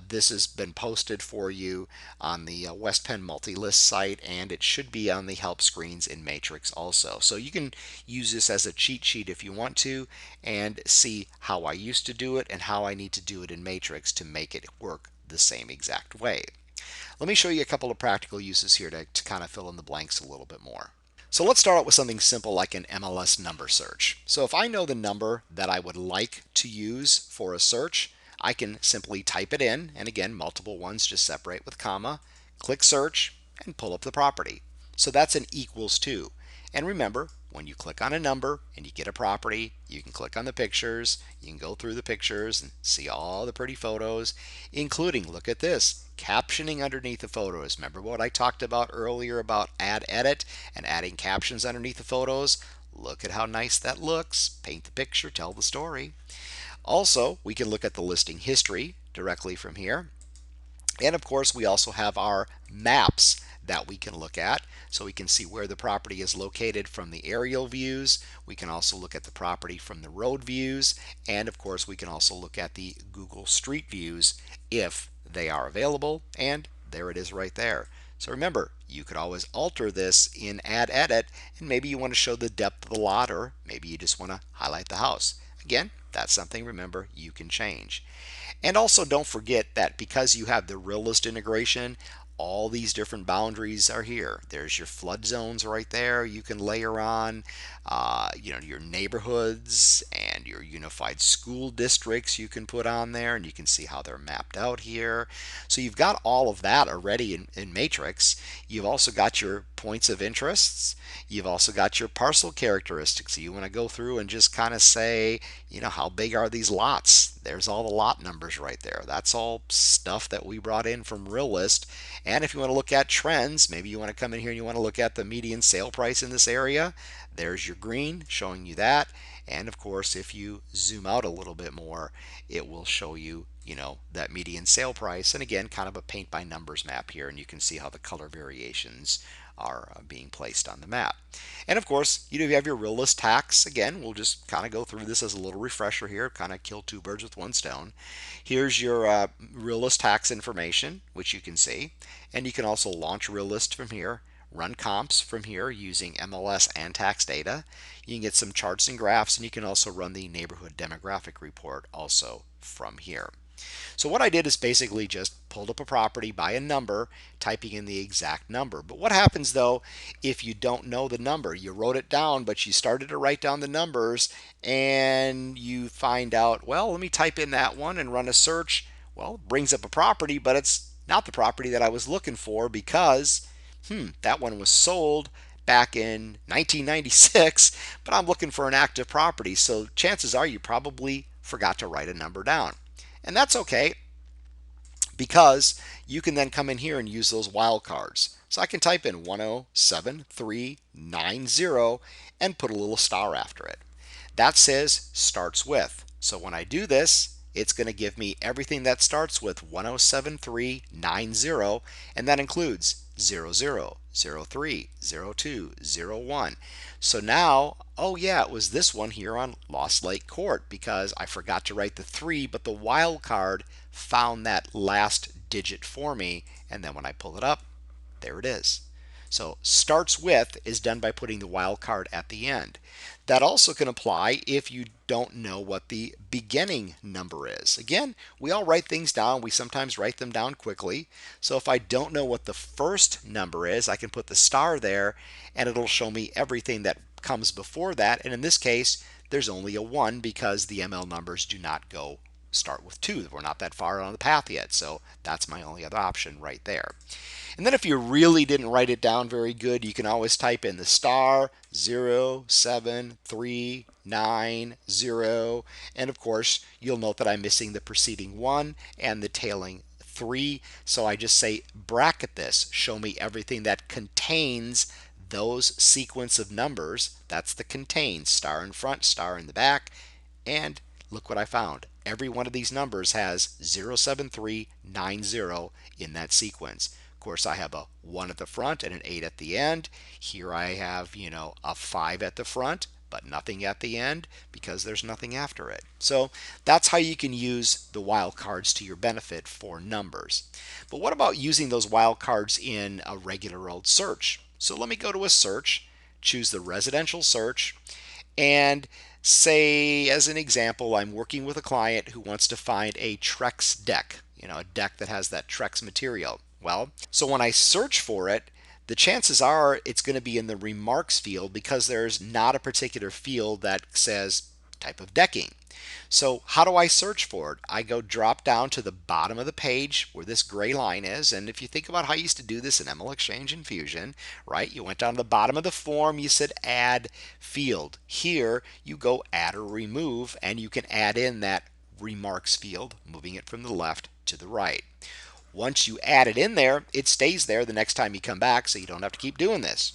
A: This has been posted for you on the WestPenn multi-list site, and it should be on the help screens in Matrix also. So you can use this as a cheat sheet if you want to, and see how I used to do it and how I need to do it in Matrix to make it work the same exact way. Let me show you a couple of practical uses here to kind of fill in the blanks a little bit more. So let's start out with something simple like an MLS number search. So if I know the number that I would like to use for a search, I can simply type it in, and again, multiple ones just separate with comma, click search, and pull up the property. So that's an equals to. And remember, when you click on a number and you get a property, you can click on the pictures, you can go through the pictures and see all the pretty photos, including, look at this, captioning underneath the photos. Remember what I talked about earlier about add edit and adding captions underneath the photos? Look at how nice that looks. Paint the picture, tell the story. Also, we can look at the listing history directly from here. And of course, we also have our maps that we can look at. So we can see where the property is located from the aerial views. We can also look at the property from the road views. And of course, we can also look at the Google Street Views if they are available. And there it is right there. So remember, you could always alter this in Add Edit, and maybe you want to show the depth of the lot, or maybe you just want to highlight the house. Again, that's something, remember, you can change. And also don't forget that because you have the realist integration, all these different boundaries are here. There's your flood zones right there. You can layer on, your neighborhoods and your unified school districts you can put on there, and you can see how they're mapped out here. So you've got all of that already in Matrix. You've also got your points of interests. You've also got your parcel characteristics. So you want to go through and just kind of say, how big are these lots? There's all the lot numbers right there. That's all stuff that we brought in from Realist. And if you want to look at trends, maybe you want to come in here and you want to look at the median sale price in this area. There's your green showing you that. And of course, if you zoom out a little bit more, it will show you, that median sale price. And again, kind of a paint by numbers map here. And you can see how the color variations are being placed on the map. And of course, you have your realist tax. Again, we'll just kind of go through this as a little refresher here, kind of kill two birds with one stone. Here's your realist tax information, which you can see. And you can also launch realist from here, run comps from here using MLS and tax data. You can get some charts and graphs, and you can also run the neighborhood demographic report also from here. So what I did is basically just pulled up a property by a number, typing in the exact number. But what happens though if you don't know the number? You wrote it down, but you started to write down the numbers and you find out, well, let me type in that one and run a search. Well, it brings up a property, but it's not the property that I was looking for because, that one was sold back in 1996, but I'm looking for an active property. So chances are you probably forgot to write a number down. And that's okay because you can then come in here and use those wildcards. So I can type in 107390 and put a little star after it. That says starts with. So when I do this, it's going to give me everything that starts with 107390, and that includes 00, 03, 02, 01. So now, oh yeah, it was this one here on Lost Lake Court because I forgot to write the 3, but the wildcard found that last digit for me, and then when I pull it up, there it is. So starts with is done by putting the wildcard at the end. That also can apply if you don't know what the beginning number is. Again, we all write things down. We sometimes write them down quickly. So if I don't know what the first number is, I can put the star there and it'll show me everything that comes before that. And in this case, there's only a 1 because the ML numbers do not go start with 2. We're not that far on the path yet, so that's my only other option right there. And then if you really didn't write it down very good, you can always type in the star 07390, and of course you'll note that I'm missing the preceding 1 and the tailing 3, so I just say bracket this, show me everything that contains those sequence of numbers. That's the contain, star in front, star in the back, and look what I found. Every one of these numbers has 07390 in that sequence. Of course, I have a 1 at the front and an 8 at the end. Here I have, a 5 at the front, but nothing at the end because there's nothing after it. So that's how you can use the wildcards to your benefit for numbers. But what about using those wildcards in a regular old search? So let me go to a search, choose the residential search, and say, as an example, I'm working with a client who wants to find a Trex deck, a deck that has that Trex material. Well, so when I search for it, the chances are it's going to be in the remarks field because there's not a particular field that says type of decking. So how do I search for it? I go drop down to the bottom of the page where this gray line is, and if you think about how you used to do this in ML Exchange and Fusion, right? You went down to the bottom of the form, you said add field. Here you go add or remove, and you can add in that remarks field, moving it from the left to the right. Once you add it in there, it stays there the next time you come back, so you don't have to keep doing this.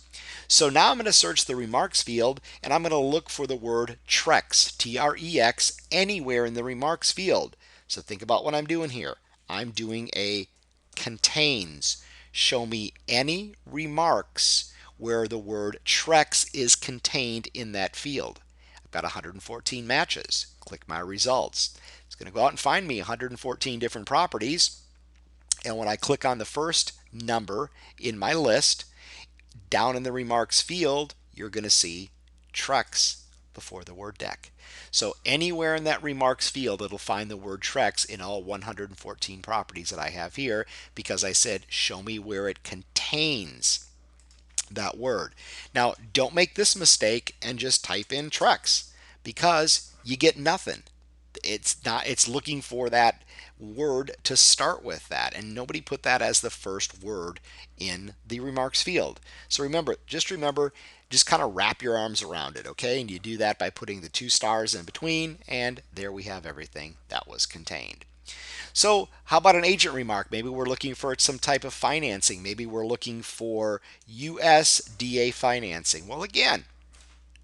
A: So now I'm going to search the remarks field, and I'm going to look for the word Trex, T-R-E-X, anywhere in the remarks field. So think about what I'm doing here. I'm doing a contains. Show me any remarks where the word Trex is contained in that field. I've got 114 matches. Click my results. It's going to go out and find me 114 different properties. And when I click on the first number in my list, down in the remarks field, you're going to see Trex before the word deck. So anywhere in that remarks field, it'll find the word Trex in all 114 properties that I have here because I said, show me where it contains that word. Now, don't make this mistake and just type in Trex because you get nothing. It's looking for that word to start with that, and nobody put that as the first word in the remarks field. So remember, just kind of wrap your arms around it, okay? And you do that by putting the 2 stars in between, and there we have everything that was contained. So how about an agent remark? Maybe we're looking for some type of financing. Maybe we're looking for USDA financing. Well, again,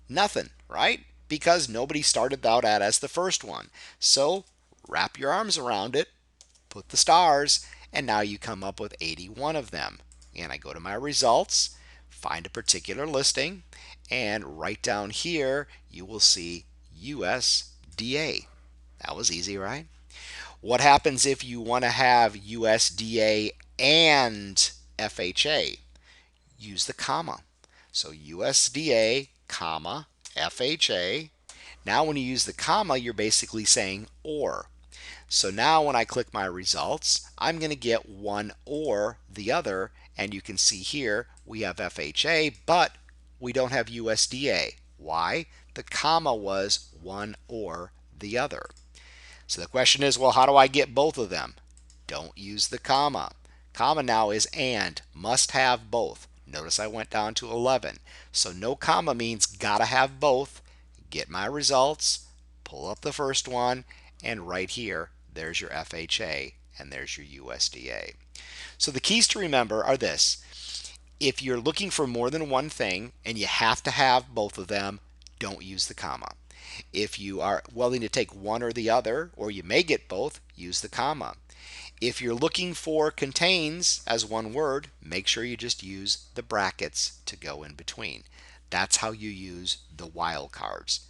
A: nothing, right? Because nobody started out as the first one. So wrap your arms around it, put the stars, and now you come up with 81 of them. And I go to my results, find a particular listing, and right down here you will see USDA. That was easy, right? What happens if you want to have USDA and FHA? Use the comma. So USDA, comma, FHA. Now when you use the comma, you're basically saying or. So now when I click my results, I'm going to get one or the other, and you can see here we have FHA, but we don't have USDA. Why? The comma was one or the other. So the question is, well, how do I get both of them? Don't use the comma. Comma now is and, must have both. Notice I went down to 11. So no comma means gotta have both. Get my results, pull up the first one, and right here, there's your FHA and there's your USDA. So the keys to remember are this. If you're looking for more than one thing and you have to have both of them, don't use the comma. If you are willing to take one or the other, or you may get both, use the comma. If you're looking for contains as one word, make sure you just use the brackets to go in between. That's how you use the wildcards.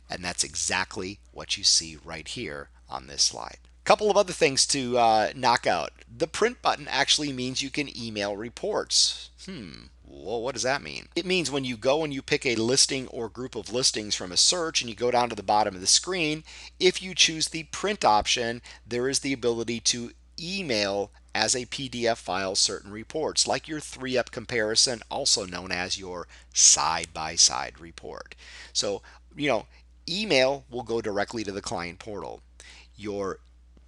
A: And that's exactly what you see right here on this slide. Couple of other things to knock out. The print button actually means you can email reports. Well, what does that mean? It means when you go and you pick a listing or group of listings from a search and you go down to the bottom of the screen, if you choose the print option, there is the ability to email as a PDF file certain reports, like your 3-up comparison, also known as your side-by-side report. So, email will go directly to the client portal. Your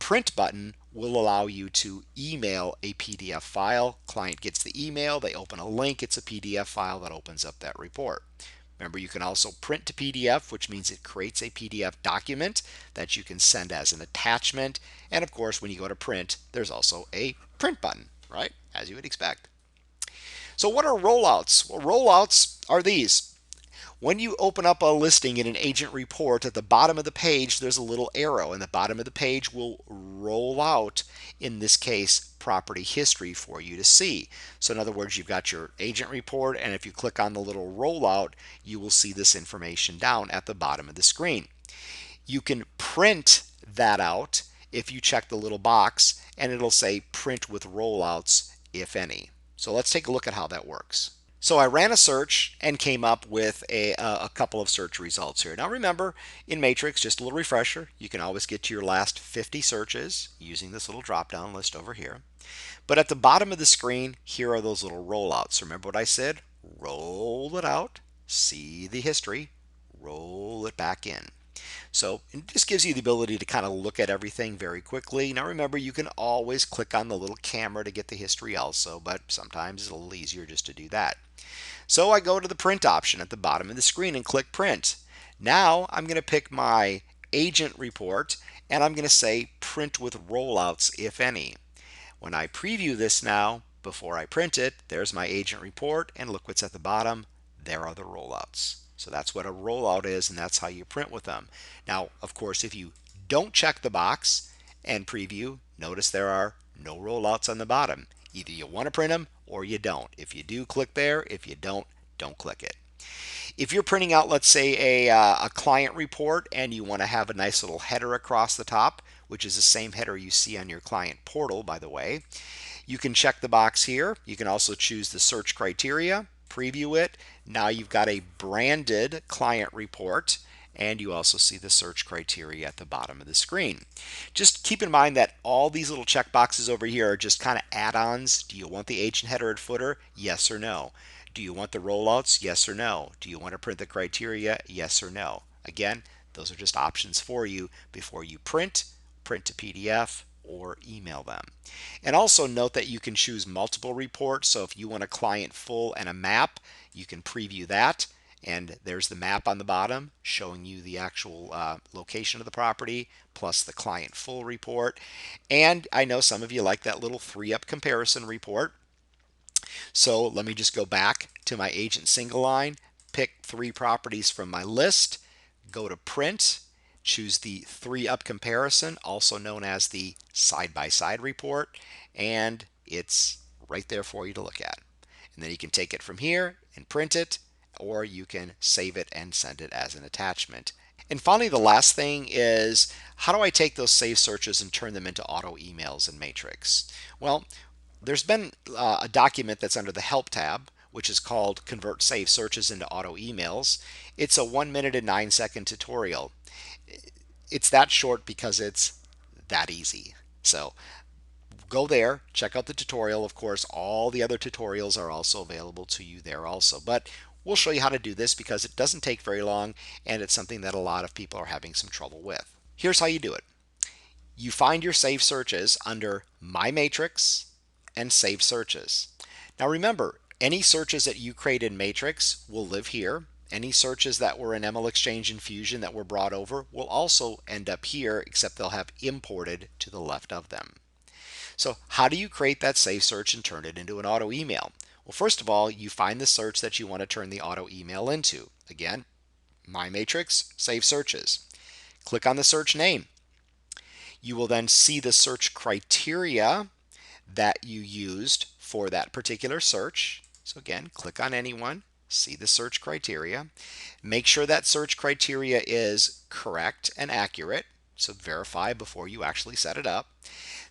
A: print button will allow you to email a PDF file. Client gets the email, they open a link, it's a PDF file that opens up that report. Remember, you can also print to PDF, which means it creates a PDF document that you can send as an attachment. And of course, when you go to print, there's also a print button, right? As you would expect. So what are rollouts? Well, rollouts are these. When you open up a listing in an agent report, at the bottom of the page, there's a little arrow, and the bottom of the page will roll out, in this case, property history for you to see. So in other words, you've got your agent report, and if you click on the little rollout, you will see this information down at the bottom of the screen. You can print that out if you check the little box, and it'll say print with rollouts, if any. So let's take a look at how that works. So I ran a search and came up with a couple of search results here. Now remember, in Matrix, just a little refresher, you can always get to your last 50 searches using this little drop-down list over here. But at the bottom of the screen, here are those little rollouts. Remember what I said? Roll it out, see the history, roll it back in. So it just gives you the ability to kind of look at everything very quickly. Now remember, you can always click on the little camera to get the history also, but sometimes it's a little easier just to do that. So I go to the print option at the bottom of the screen and click print. Now I'm going to pick my agent report and I'm going to say print with rollouts, if any. When I preview this now, before I print it, there's my agent report, and look what's at the bottom. There are the rollouts. So that's what a rollout is, and that's how you print with them. Now, of course, if you don't check the box and preview, notice there are no rollouts on the bottom. Either you want to print them or you don't. If you do, click there. If you don't click it. If you're printing out, let's say, a client report and you want to have a nice little header across the top, which is the same header you see on your client portal, by the way, you can check the box here. You can also choose the search criteria, preview it. Now you've got a branded client report, and you also see the search criteria at the bottom of the screen. Just keep in mind that all these little check boxes over here are just kind of add-ons. Do you want the agent header and footer? Yes or no. Do you want the rollouts? Yes or no. Do you want to print the criteria? Yes or no. Again, those are just options for you before you print to PDF, or email them. And also note that you can choose multiple reports. So if you want a client full and a map, you can preview that. And there's the map on the bottom showing you the actual location of the property plus the client full report. And I know some of you like that little 3-up comparison report. So let me just go back to my agent single line, pick 3 properties from my list, go to print, choose the 3-up comparison, also known as the side-by-side report, and it's right there for you to look at. And then you can take it from here and print it, or you can save it and send it as an attachment. And finally, the last thing is, how do I take those saved searches and turn them into auto emails in Matrix? Well, there's been a document that's under the Help tab, which is called Convert Saved Searches into Auto Emails. It's a 1-minute and 9-second tutorial. It's that short because it's that easy. So go there, check out the tutorial. Of course, all the other tutorials are also available to you there also. But we'll show you how to do this because it doesn't take very long, and it's something that a lot of people are having some trouble with. Here's how you do it. You find your saved searches under My Matrix and Save Searches. Now remember, any searches that you create in Matrix will live here. Any searches that were in ML Exchange and Fusion that were brought over will also end up here, except they'll have imported to the left of them. So how do you create that save search and turn it into an auto email? Well, first of all, you find the search that you want to turn the auto email into. Again, My Matrix, Save Searches. Click on the search name. You will then see the search criteria that you used for that particular search. So again, click on anyone, see the search criteria. Make sure that search criteria is correct and accurate. So verify before you actually set it up.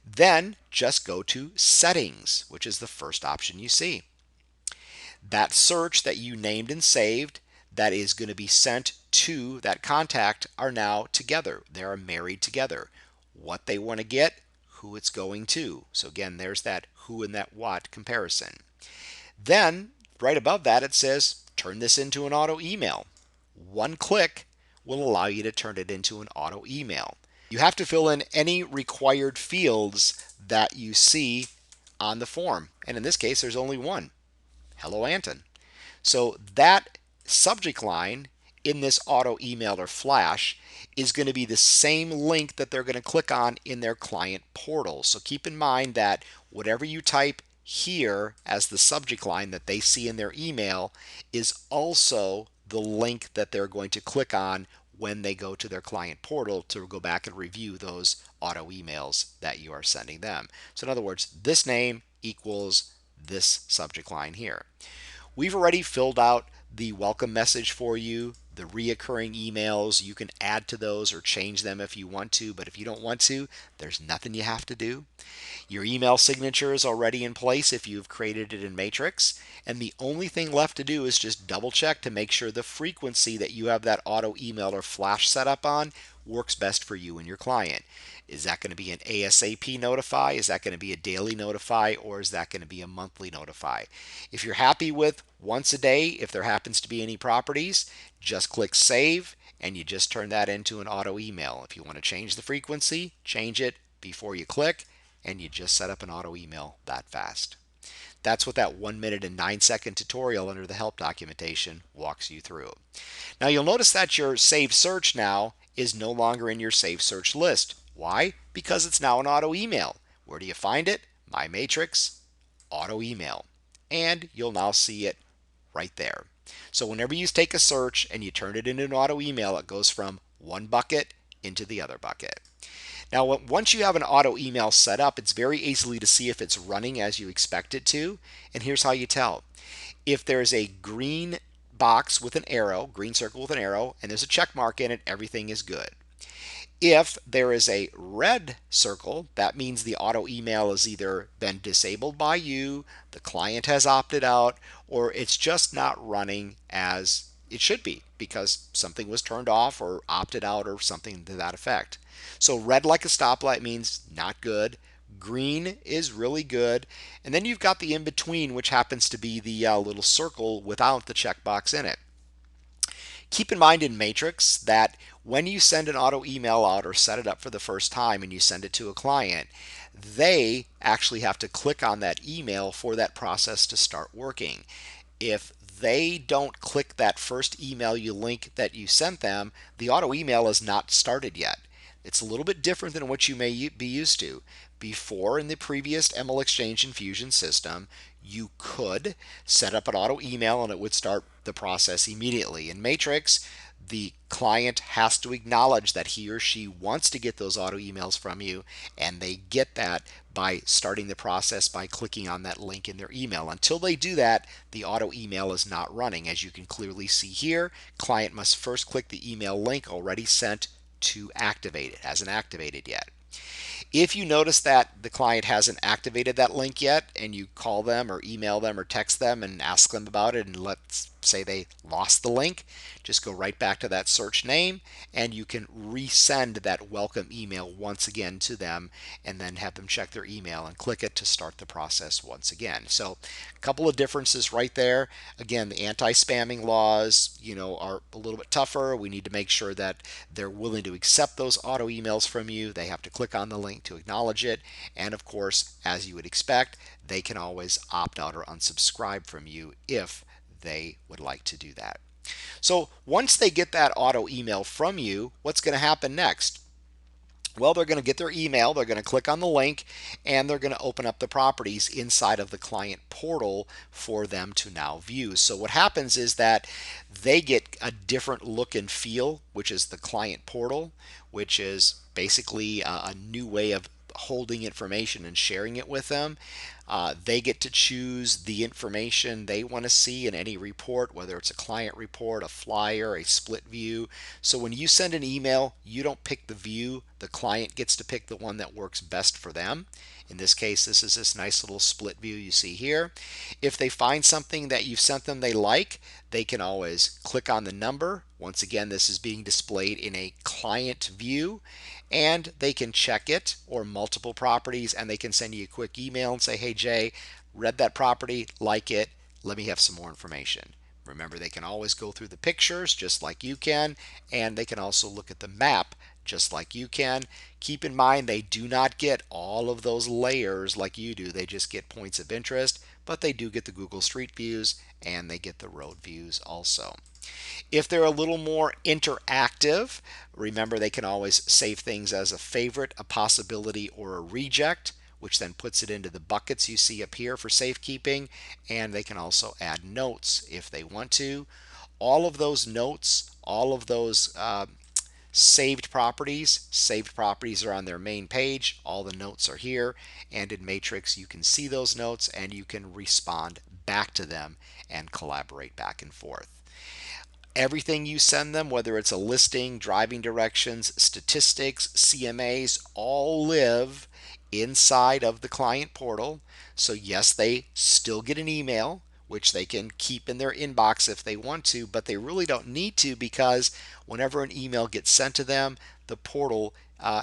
A: Then just go to Settings, which is the first option you see. That search that you named and saved that is going to be sent to that contact are now together. They are married together. What they want to get, who it's going to. So again, there's that who and that what comparison. Then right above that it says turn this into an auto email. One click will allow you to turn it into an auto email. You have to fill in any required fields that you see on the form. And in this case, there's only one. Hello, Anton. So that subject line in this auto email or flash is going to be the same link that they're going to click on in their client portal. So keep in mind that whatever you type here as the subject line that they see in their email is also the link that they're going to click on when they go to their client portal to go back and review those auto emails that you are sending them. So in other words, this name equals this subject line here. We've already filled out the welcome message for you, the reoccurring emails. You can add to those or change them if you want to, but if you don't want to, there's nothing you have to do. Your email signature is already in place if you've created it in Matrix, and the only thing left to do is just double check to make sure the frequency that you have that auto email or flash set up on works best for you and your client. Is that going to be an ASAP notify? Is that going to be a daily notify? Or is that going to be a monthly notify? If you're happy with once a day, if there happens to be any properties, just click save and you just turn that into an auto email. If you want to change the frequency, change it before you click and you just set up an auto email that fast. That's what that 1 minute and 9-second tutorial under the help documentation walks you through. Now you'll notice that your saved search now is no longer in your saved search list. Why? Because it's now an auto email. Where do you find it? My Matrix, auto email. And you'll now see it right there. So whenever you take a search and you turn it into an auto email, it goes from one bucket into the other bucket. Now, once you have an auto email set up, it's very easily to see if it's running as you expect it to. And here's how you tell. If there's a green box with an arrow, green circle with an arrow, and there's a check mark in it, everything is good. If there is a red circle, that means the auto email has either been disabled by you, the client has opted out, or it's just not running as it should be because something was turned off or opted out or something to that effect. So red like a stoplight means not good. Green is really good. And then you've got the in between, which happens to be the little circle without the checkbox in it. Keep in mind in Matrix that when you send an auto email out or set it up for the first time and you send it to a client, they actually have to click on that email for that process to start working. If they don't click that first email link that you sent them, the auto email is not started yet. It's a little bit different than what you may be used to. Before, in the previous ML Exchange and Fusion system, you could set up an auto email and it would start the process immediately. In Matrix, the client has to acknowledge that he or she wants to get those auto emails from you, and they get that by starting the process by clicking on that link in their email. Until they do that, the auto email is not running. As you can clearly see here, client must first click the email link already sent to activate it. It hasn't activated yet. If you notice that the client hasn't activated that link yet and you call them or email them or text them and ask them about it, and let's say they lost the link, just go right back to that search name and you can resend that welcome email once again to them and then have them check their email and click it to start the process once again. So a couple of differences right there. Again, the anti-spamming laws, are a little bit tougher. We need to make sure that they're willing to accept those auto emails from you. They have to click on the link to acknowledge it. And of course, as you would expect, they can always opt out or unsubscribe from you if they would like to do that. So once they get that auto email from you, what's going to happen next? Well, they're going to get their email, they're going to click on the link, and they're going to open up the properties inside of the client portal for them to now view. So what happens is that they get a different look and feel, which is the client portal, which is basically a new way of holding information and sharing it with them. They get to choose the information they want to see in any report, whether it's a client report, a flyer, a split view. So when you send an email, you don't pick the view. The client gets to pick the one that works best for them. In this case, this is this nice little split view you see here. If they find something that you've sent them they like, they can always click on the number. Once again, this is being displayed in a client view, and they can check it or multiple properties, and they can send you a quick email and say, hey Jay, read that property, like it, let me have some more information. Remember, they can always go through the pictures just like you can, and they can also look at the map just like you can. Keep in mind they do not get all of those layers like you do. They just get points of interest, but they do get the Google Street Views and they get the road views also. If they're a little more interactive, remember they can always save things as a favorite, a possibility, or a reject, which then puts it into the buckets you see up here for safekeeping. And they can also add notes if they want to. All of those notes, all of those saved properties are on their main page. All the notes are here. And in Matrix, you can see those notes and you can respond back to them and collaborate back and forth. Everything you send them, whether it's a listing, driving directions, statistics, CMAs, all live inside of the client portal. So yes, they still get an email, which they can keep in their inbox if they want to, but they really don't need to, because whenever an email gets sent to them, the portal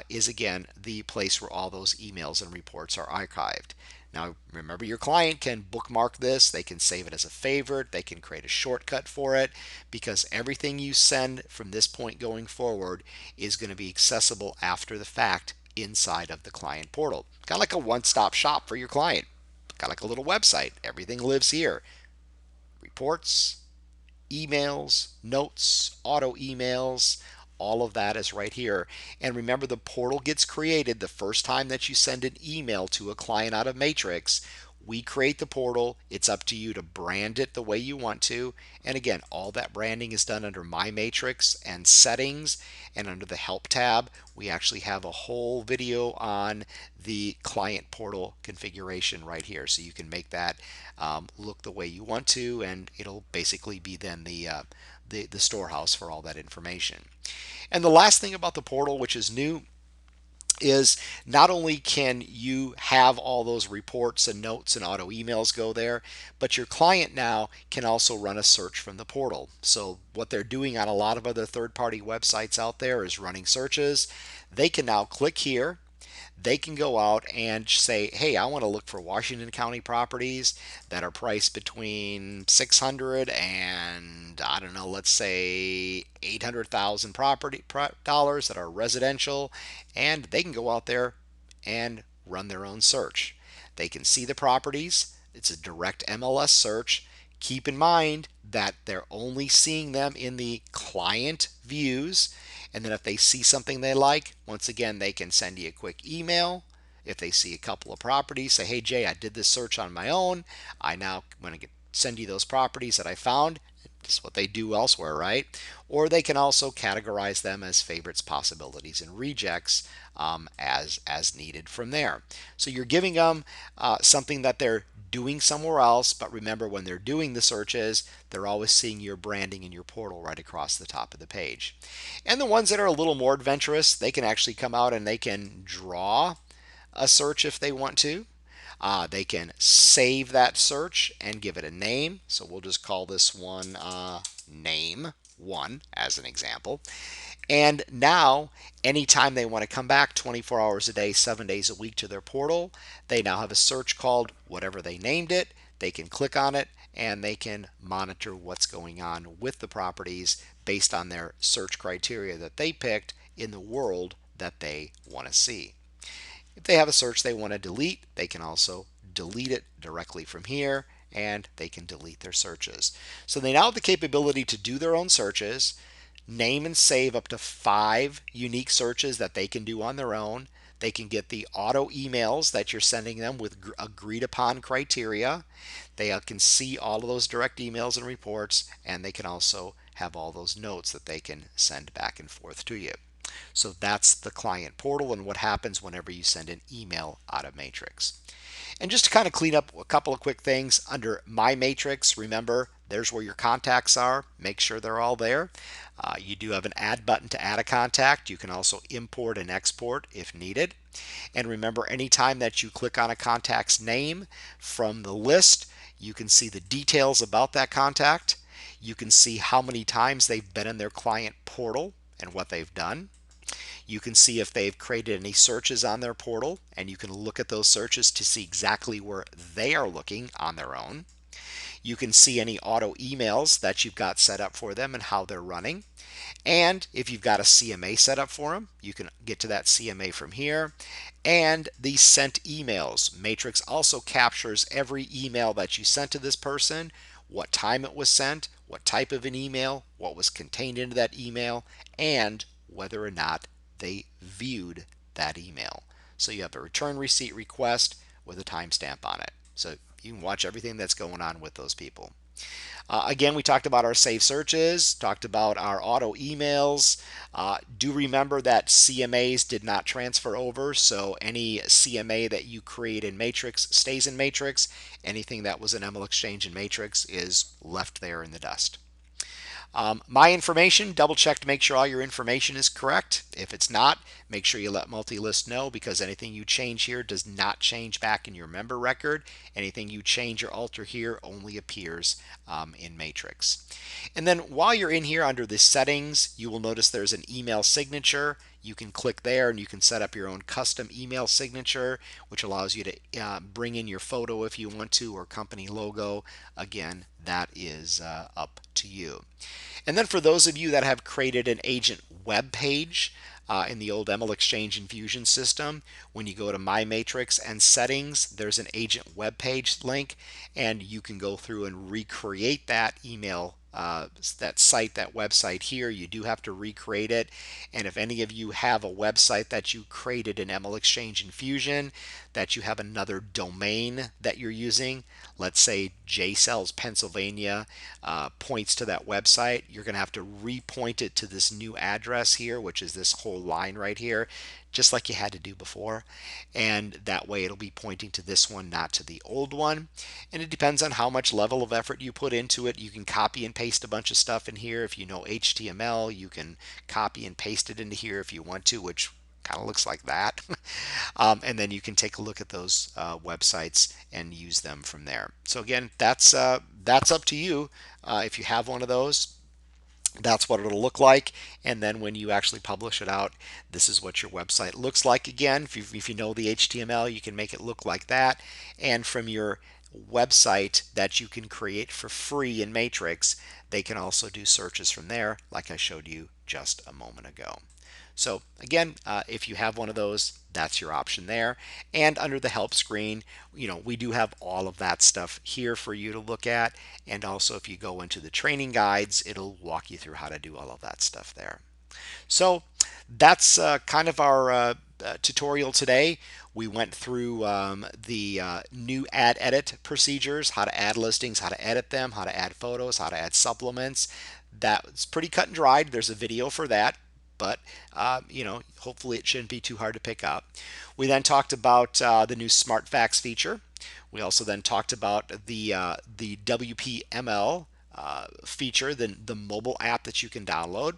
A: is again the place where all those emails and reports are archived. Now, remember, your client can bookmark this, they can save it as a favorite, they can create a shortcut for it, because everything you send from this point going forward is going to be accessible after the fact inside of the client portal. Kind of like a one-stop shop for your client, kind of like a little website. Everything lives here. Reports, emails, notes, auto emails, all of that is right here. And remember, the portal gets created the first time that you send an email to a client out of Matrix. We create the portal. It's up to you to brand it the way you want to. And again, all that branding is done under My Matrix and Settings, and under the Help tab. We actually have a whole video on the client portal configuration right here. So you can make that look the way you want to, and it'll basically be then the storehouse for all that information. And the last thing about the portal, which is new, is not only can you have all those reports and notes and auto emails go there, but your client now can also run a search from the portal. So what they're doing on a lot of other third-party websites out there is running searches. They can now click here. They can go out and say, hey, I want to look for Washington County properties that are priced between 600 and, I don't know, let's say 800,000 dollars that are residential, and they can go out there and run their own search. They can see the properties. It's a direct MLS search. Keep in mind that they're only seeing them in the client views. And then if they see something they like, once again, they can send you a quick email. If they see a couple of properties, say, hey, Jay, I did this search on my own. I now want to send you those properties that I found. This is what they do elsewhere, right? Or they can also categorize them as favorites, possibilities, and rejects as needed from there. So you're giving them something that they're doing somewhere else, but remember, when they're doing the searches, they're always seeing your branding in your portal right across the top of the page. And the ones that are a little more adventurous, they can actually come out and they can draw a search if they want to. They can save that search and give it a name. So we'll just call this one name 1 as an example. And now, anytime they want to come back 24 hours a day, 7 days a week to their portal, they now have a search called whatever they named it. They can click on it and they can monitor what's going on with the properties based on their search criteria that they picked in the world that they want to see. If they have a search they want to delete, they can also delete it directly from here, and they can delete their searches. So they now have the capability to do their own searches, name and save up to 5 unique searches that they can do on their own. They can get the auto emails that you're sending them with agreed upon criteria. They can see all of those direct emails and reports, and they can also have all those notes that they can send back and forth to you. So that's the client portal and what happens whenever you send an email out of Matrix. And just to kind of clean up a couple of quick things, under My Matrix, remember, there's where your contacts are. Make sure they're all there. You do have an add button to add a contact. You can also import and export if needed. And remember, anytime that you click on a contact's name from the list, you can see the details about that contact. You can see how many times they've been in their client portal and what they've done. You can see if they've created any searches on their portal, and you can look at those searches to see exactly where they are looking on their own. You can see any auto emails that you've got set up for them and how they're running. And if you've got a CMA set up for them, you can get to that CMA from here. And the sent emails. Matrix also captures every email that you sent to this person, what time it was sent, what type of an email, what was contained into that email, and whether or not they viewed that email. So you have a return receipt request with a timestamp on it. So you can watch everything that's going on with those people. Again, we talked about our safe searches, talked about our auto emails. Do remember that CMAs did not transfer over, so any CMA that you create in Matrix stays in Matrix. Anything that was an ML Exchange in Matrix is left there in the dust. My information, double check to make sure all your information is correct. If it's not, make sure you let Multilist know, because anything you change here does not change back in your member record. Anything you change or alter here only appears in Matrix. And then while you're in here under the settings, you will notice there's an email signature. You can click there and you can set up your own custom email signature, which allows you to bring in your photo if you want to, or company logo. Again, that is up to you. And then for those of you that have created an agent web page in the old ML Exchange Infusion system, when you go to My Matrix and Settings, there's an agent web page link, and you can go through and recreate that email, that site, that website here. You do have to recreate it. And if any of you have a website that you created in ML Exchange Infusion, that you have another domain that you're using, let's say JCells Pennsylvania points to that website, you're going to have to repoint it to this new address here, which is this whole line right here, just like you had to do before. And that way it'll be pointing to this one, not to the old one. And it depends on how much level of effort you put into it. You can copy and paste a bunch of stuff in here. If you know HTML, you can copy and paste it into here if you want to, which kind of looks like that. And then you can take a look at those websites and use them from there. So again, that's up to you. If you have one of those, that's what it'll look like. And then when you actually publish it out, this is what your website looks like. Again, if you know the HTML, you can make it look like that. And from your website that you can create for free in Matrix, they can also do searches from there, like I showed you just a moment ago. So again, if you have one of those, that's your option there. And under the help screen, we do have all of that stuff here for you to look at. And also if you go into the training guides, it'll walk you through how to do all of that stuff there. So that's kind of our tutorial today. We went through the new add edit procedures, how to add listings, how to edit them, how to add photos, how to add supplements. That's pretty cut and dried. There's a video for that, but hopefully it shouldn't be too hard to pick up. We then talked about the new Smart Facts feature. We also then talked about the WPML feature, the mobile app that you can download.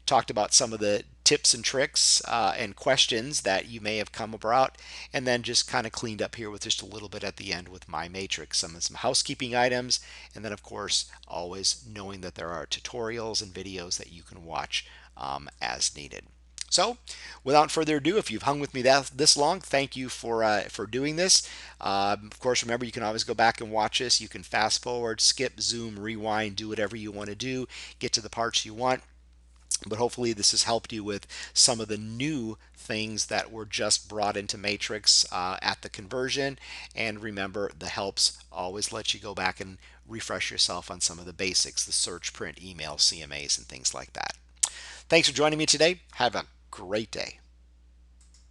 A: Talked about some of the tips and tricks and questions that you may have come about, and then just kind of cleaned up here with just a little bit at the end with My Matrix, some housekeeping items, and then of course always knowing that there are tutorials and videos that you can watch as needed. So, without further ado, if you've hung with me this long, thank you for doing this. Of course, remember you can always go back and watch this. You can fast forward, skip, zoom, rewind, do whatever you want to do, get to the parts you want. But hopefully this has helped you with some of the new things that were just brought into Matrix at the conversion. And remember, the helps always let you go back and refresh yourself on some of the basics, the search, print, email, CMAs, and things like that. Thanks for joining me today. Have a great day.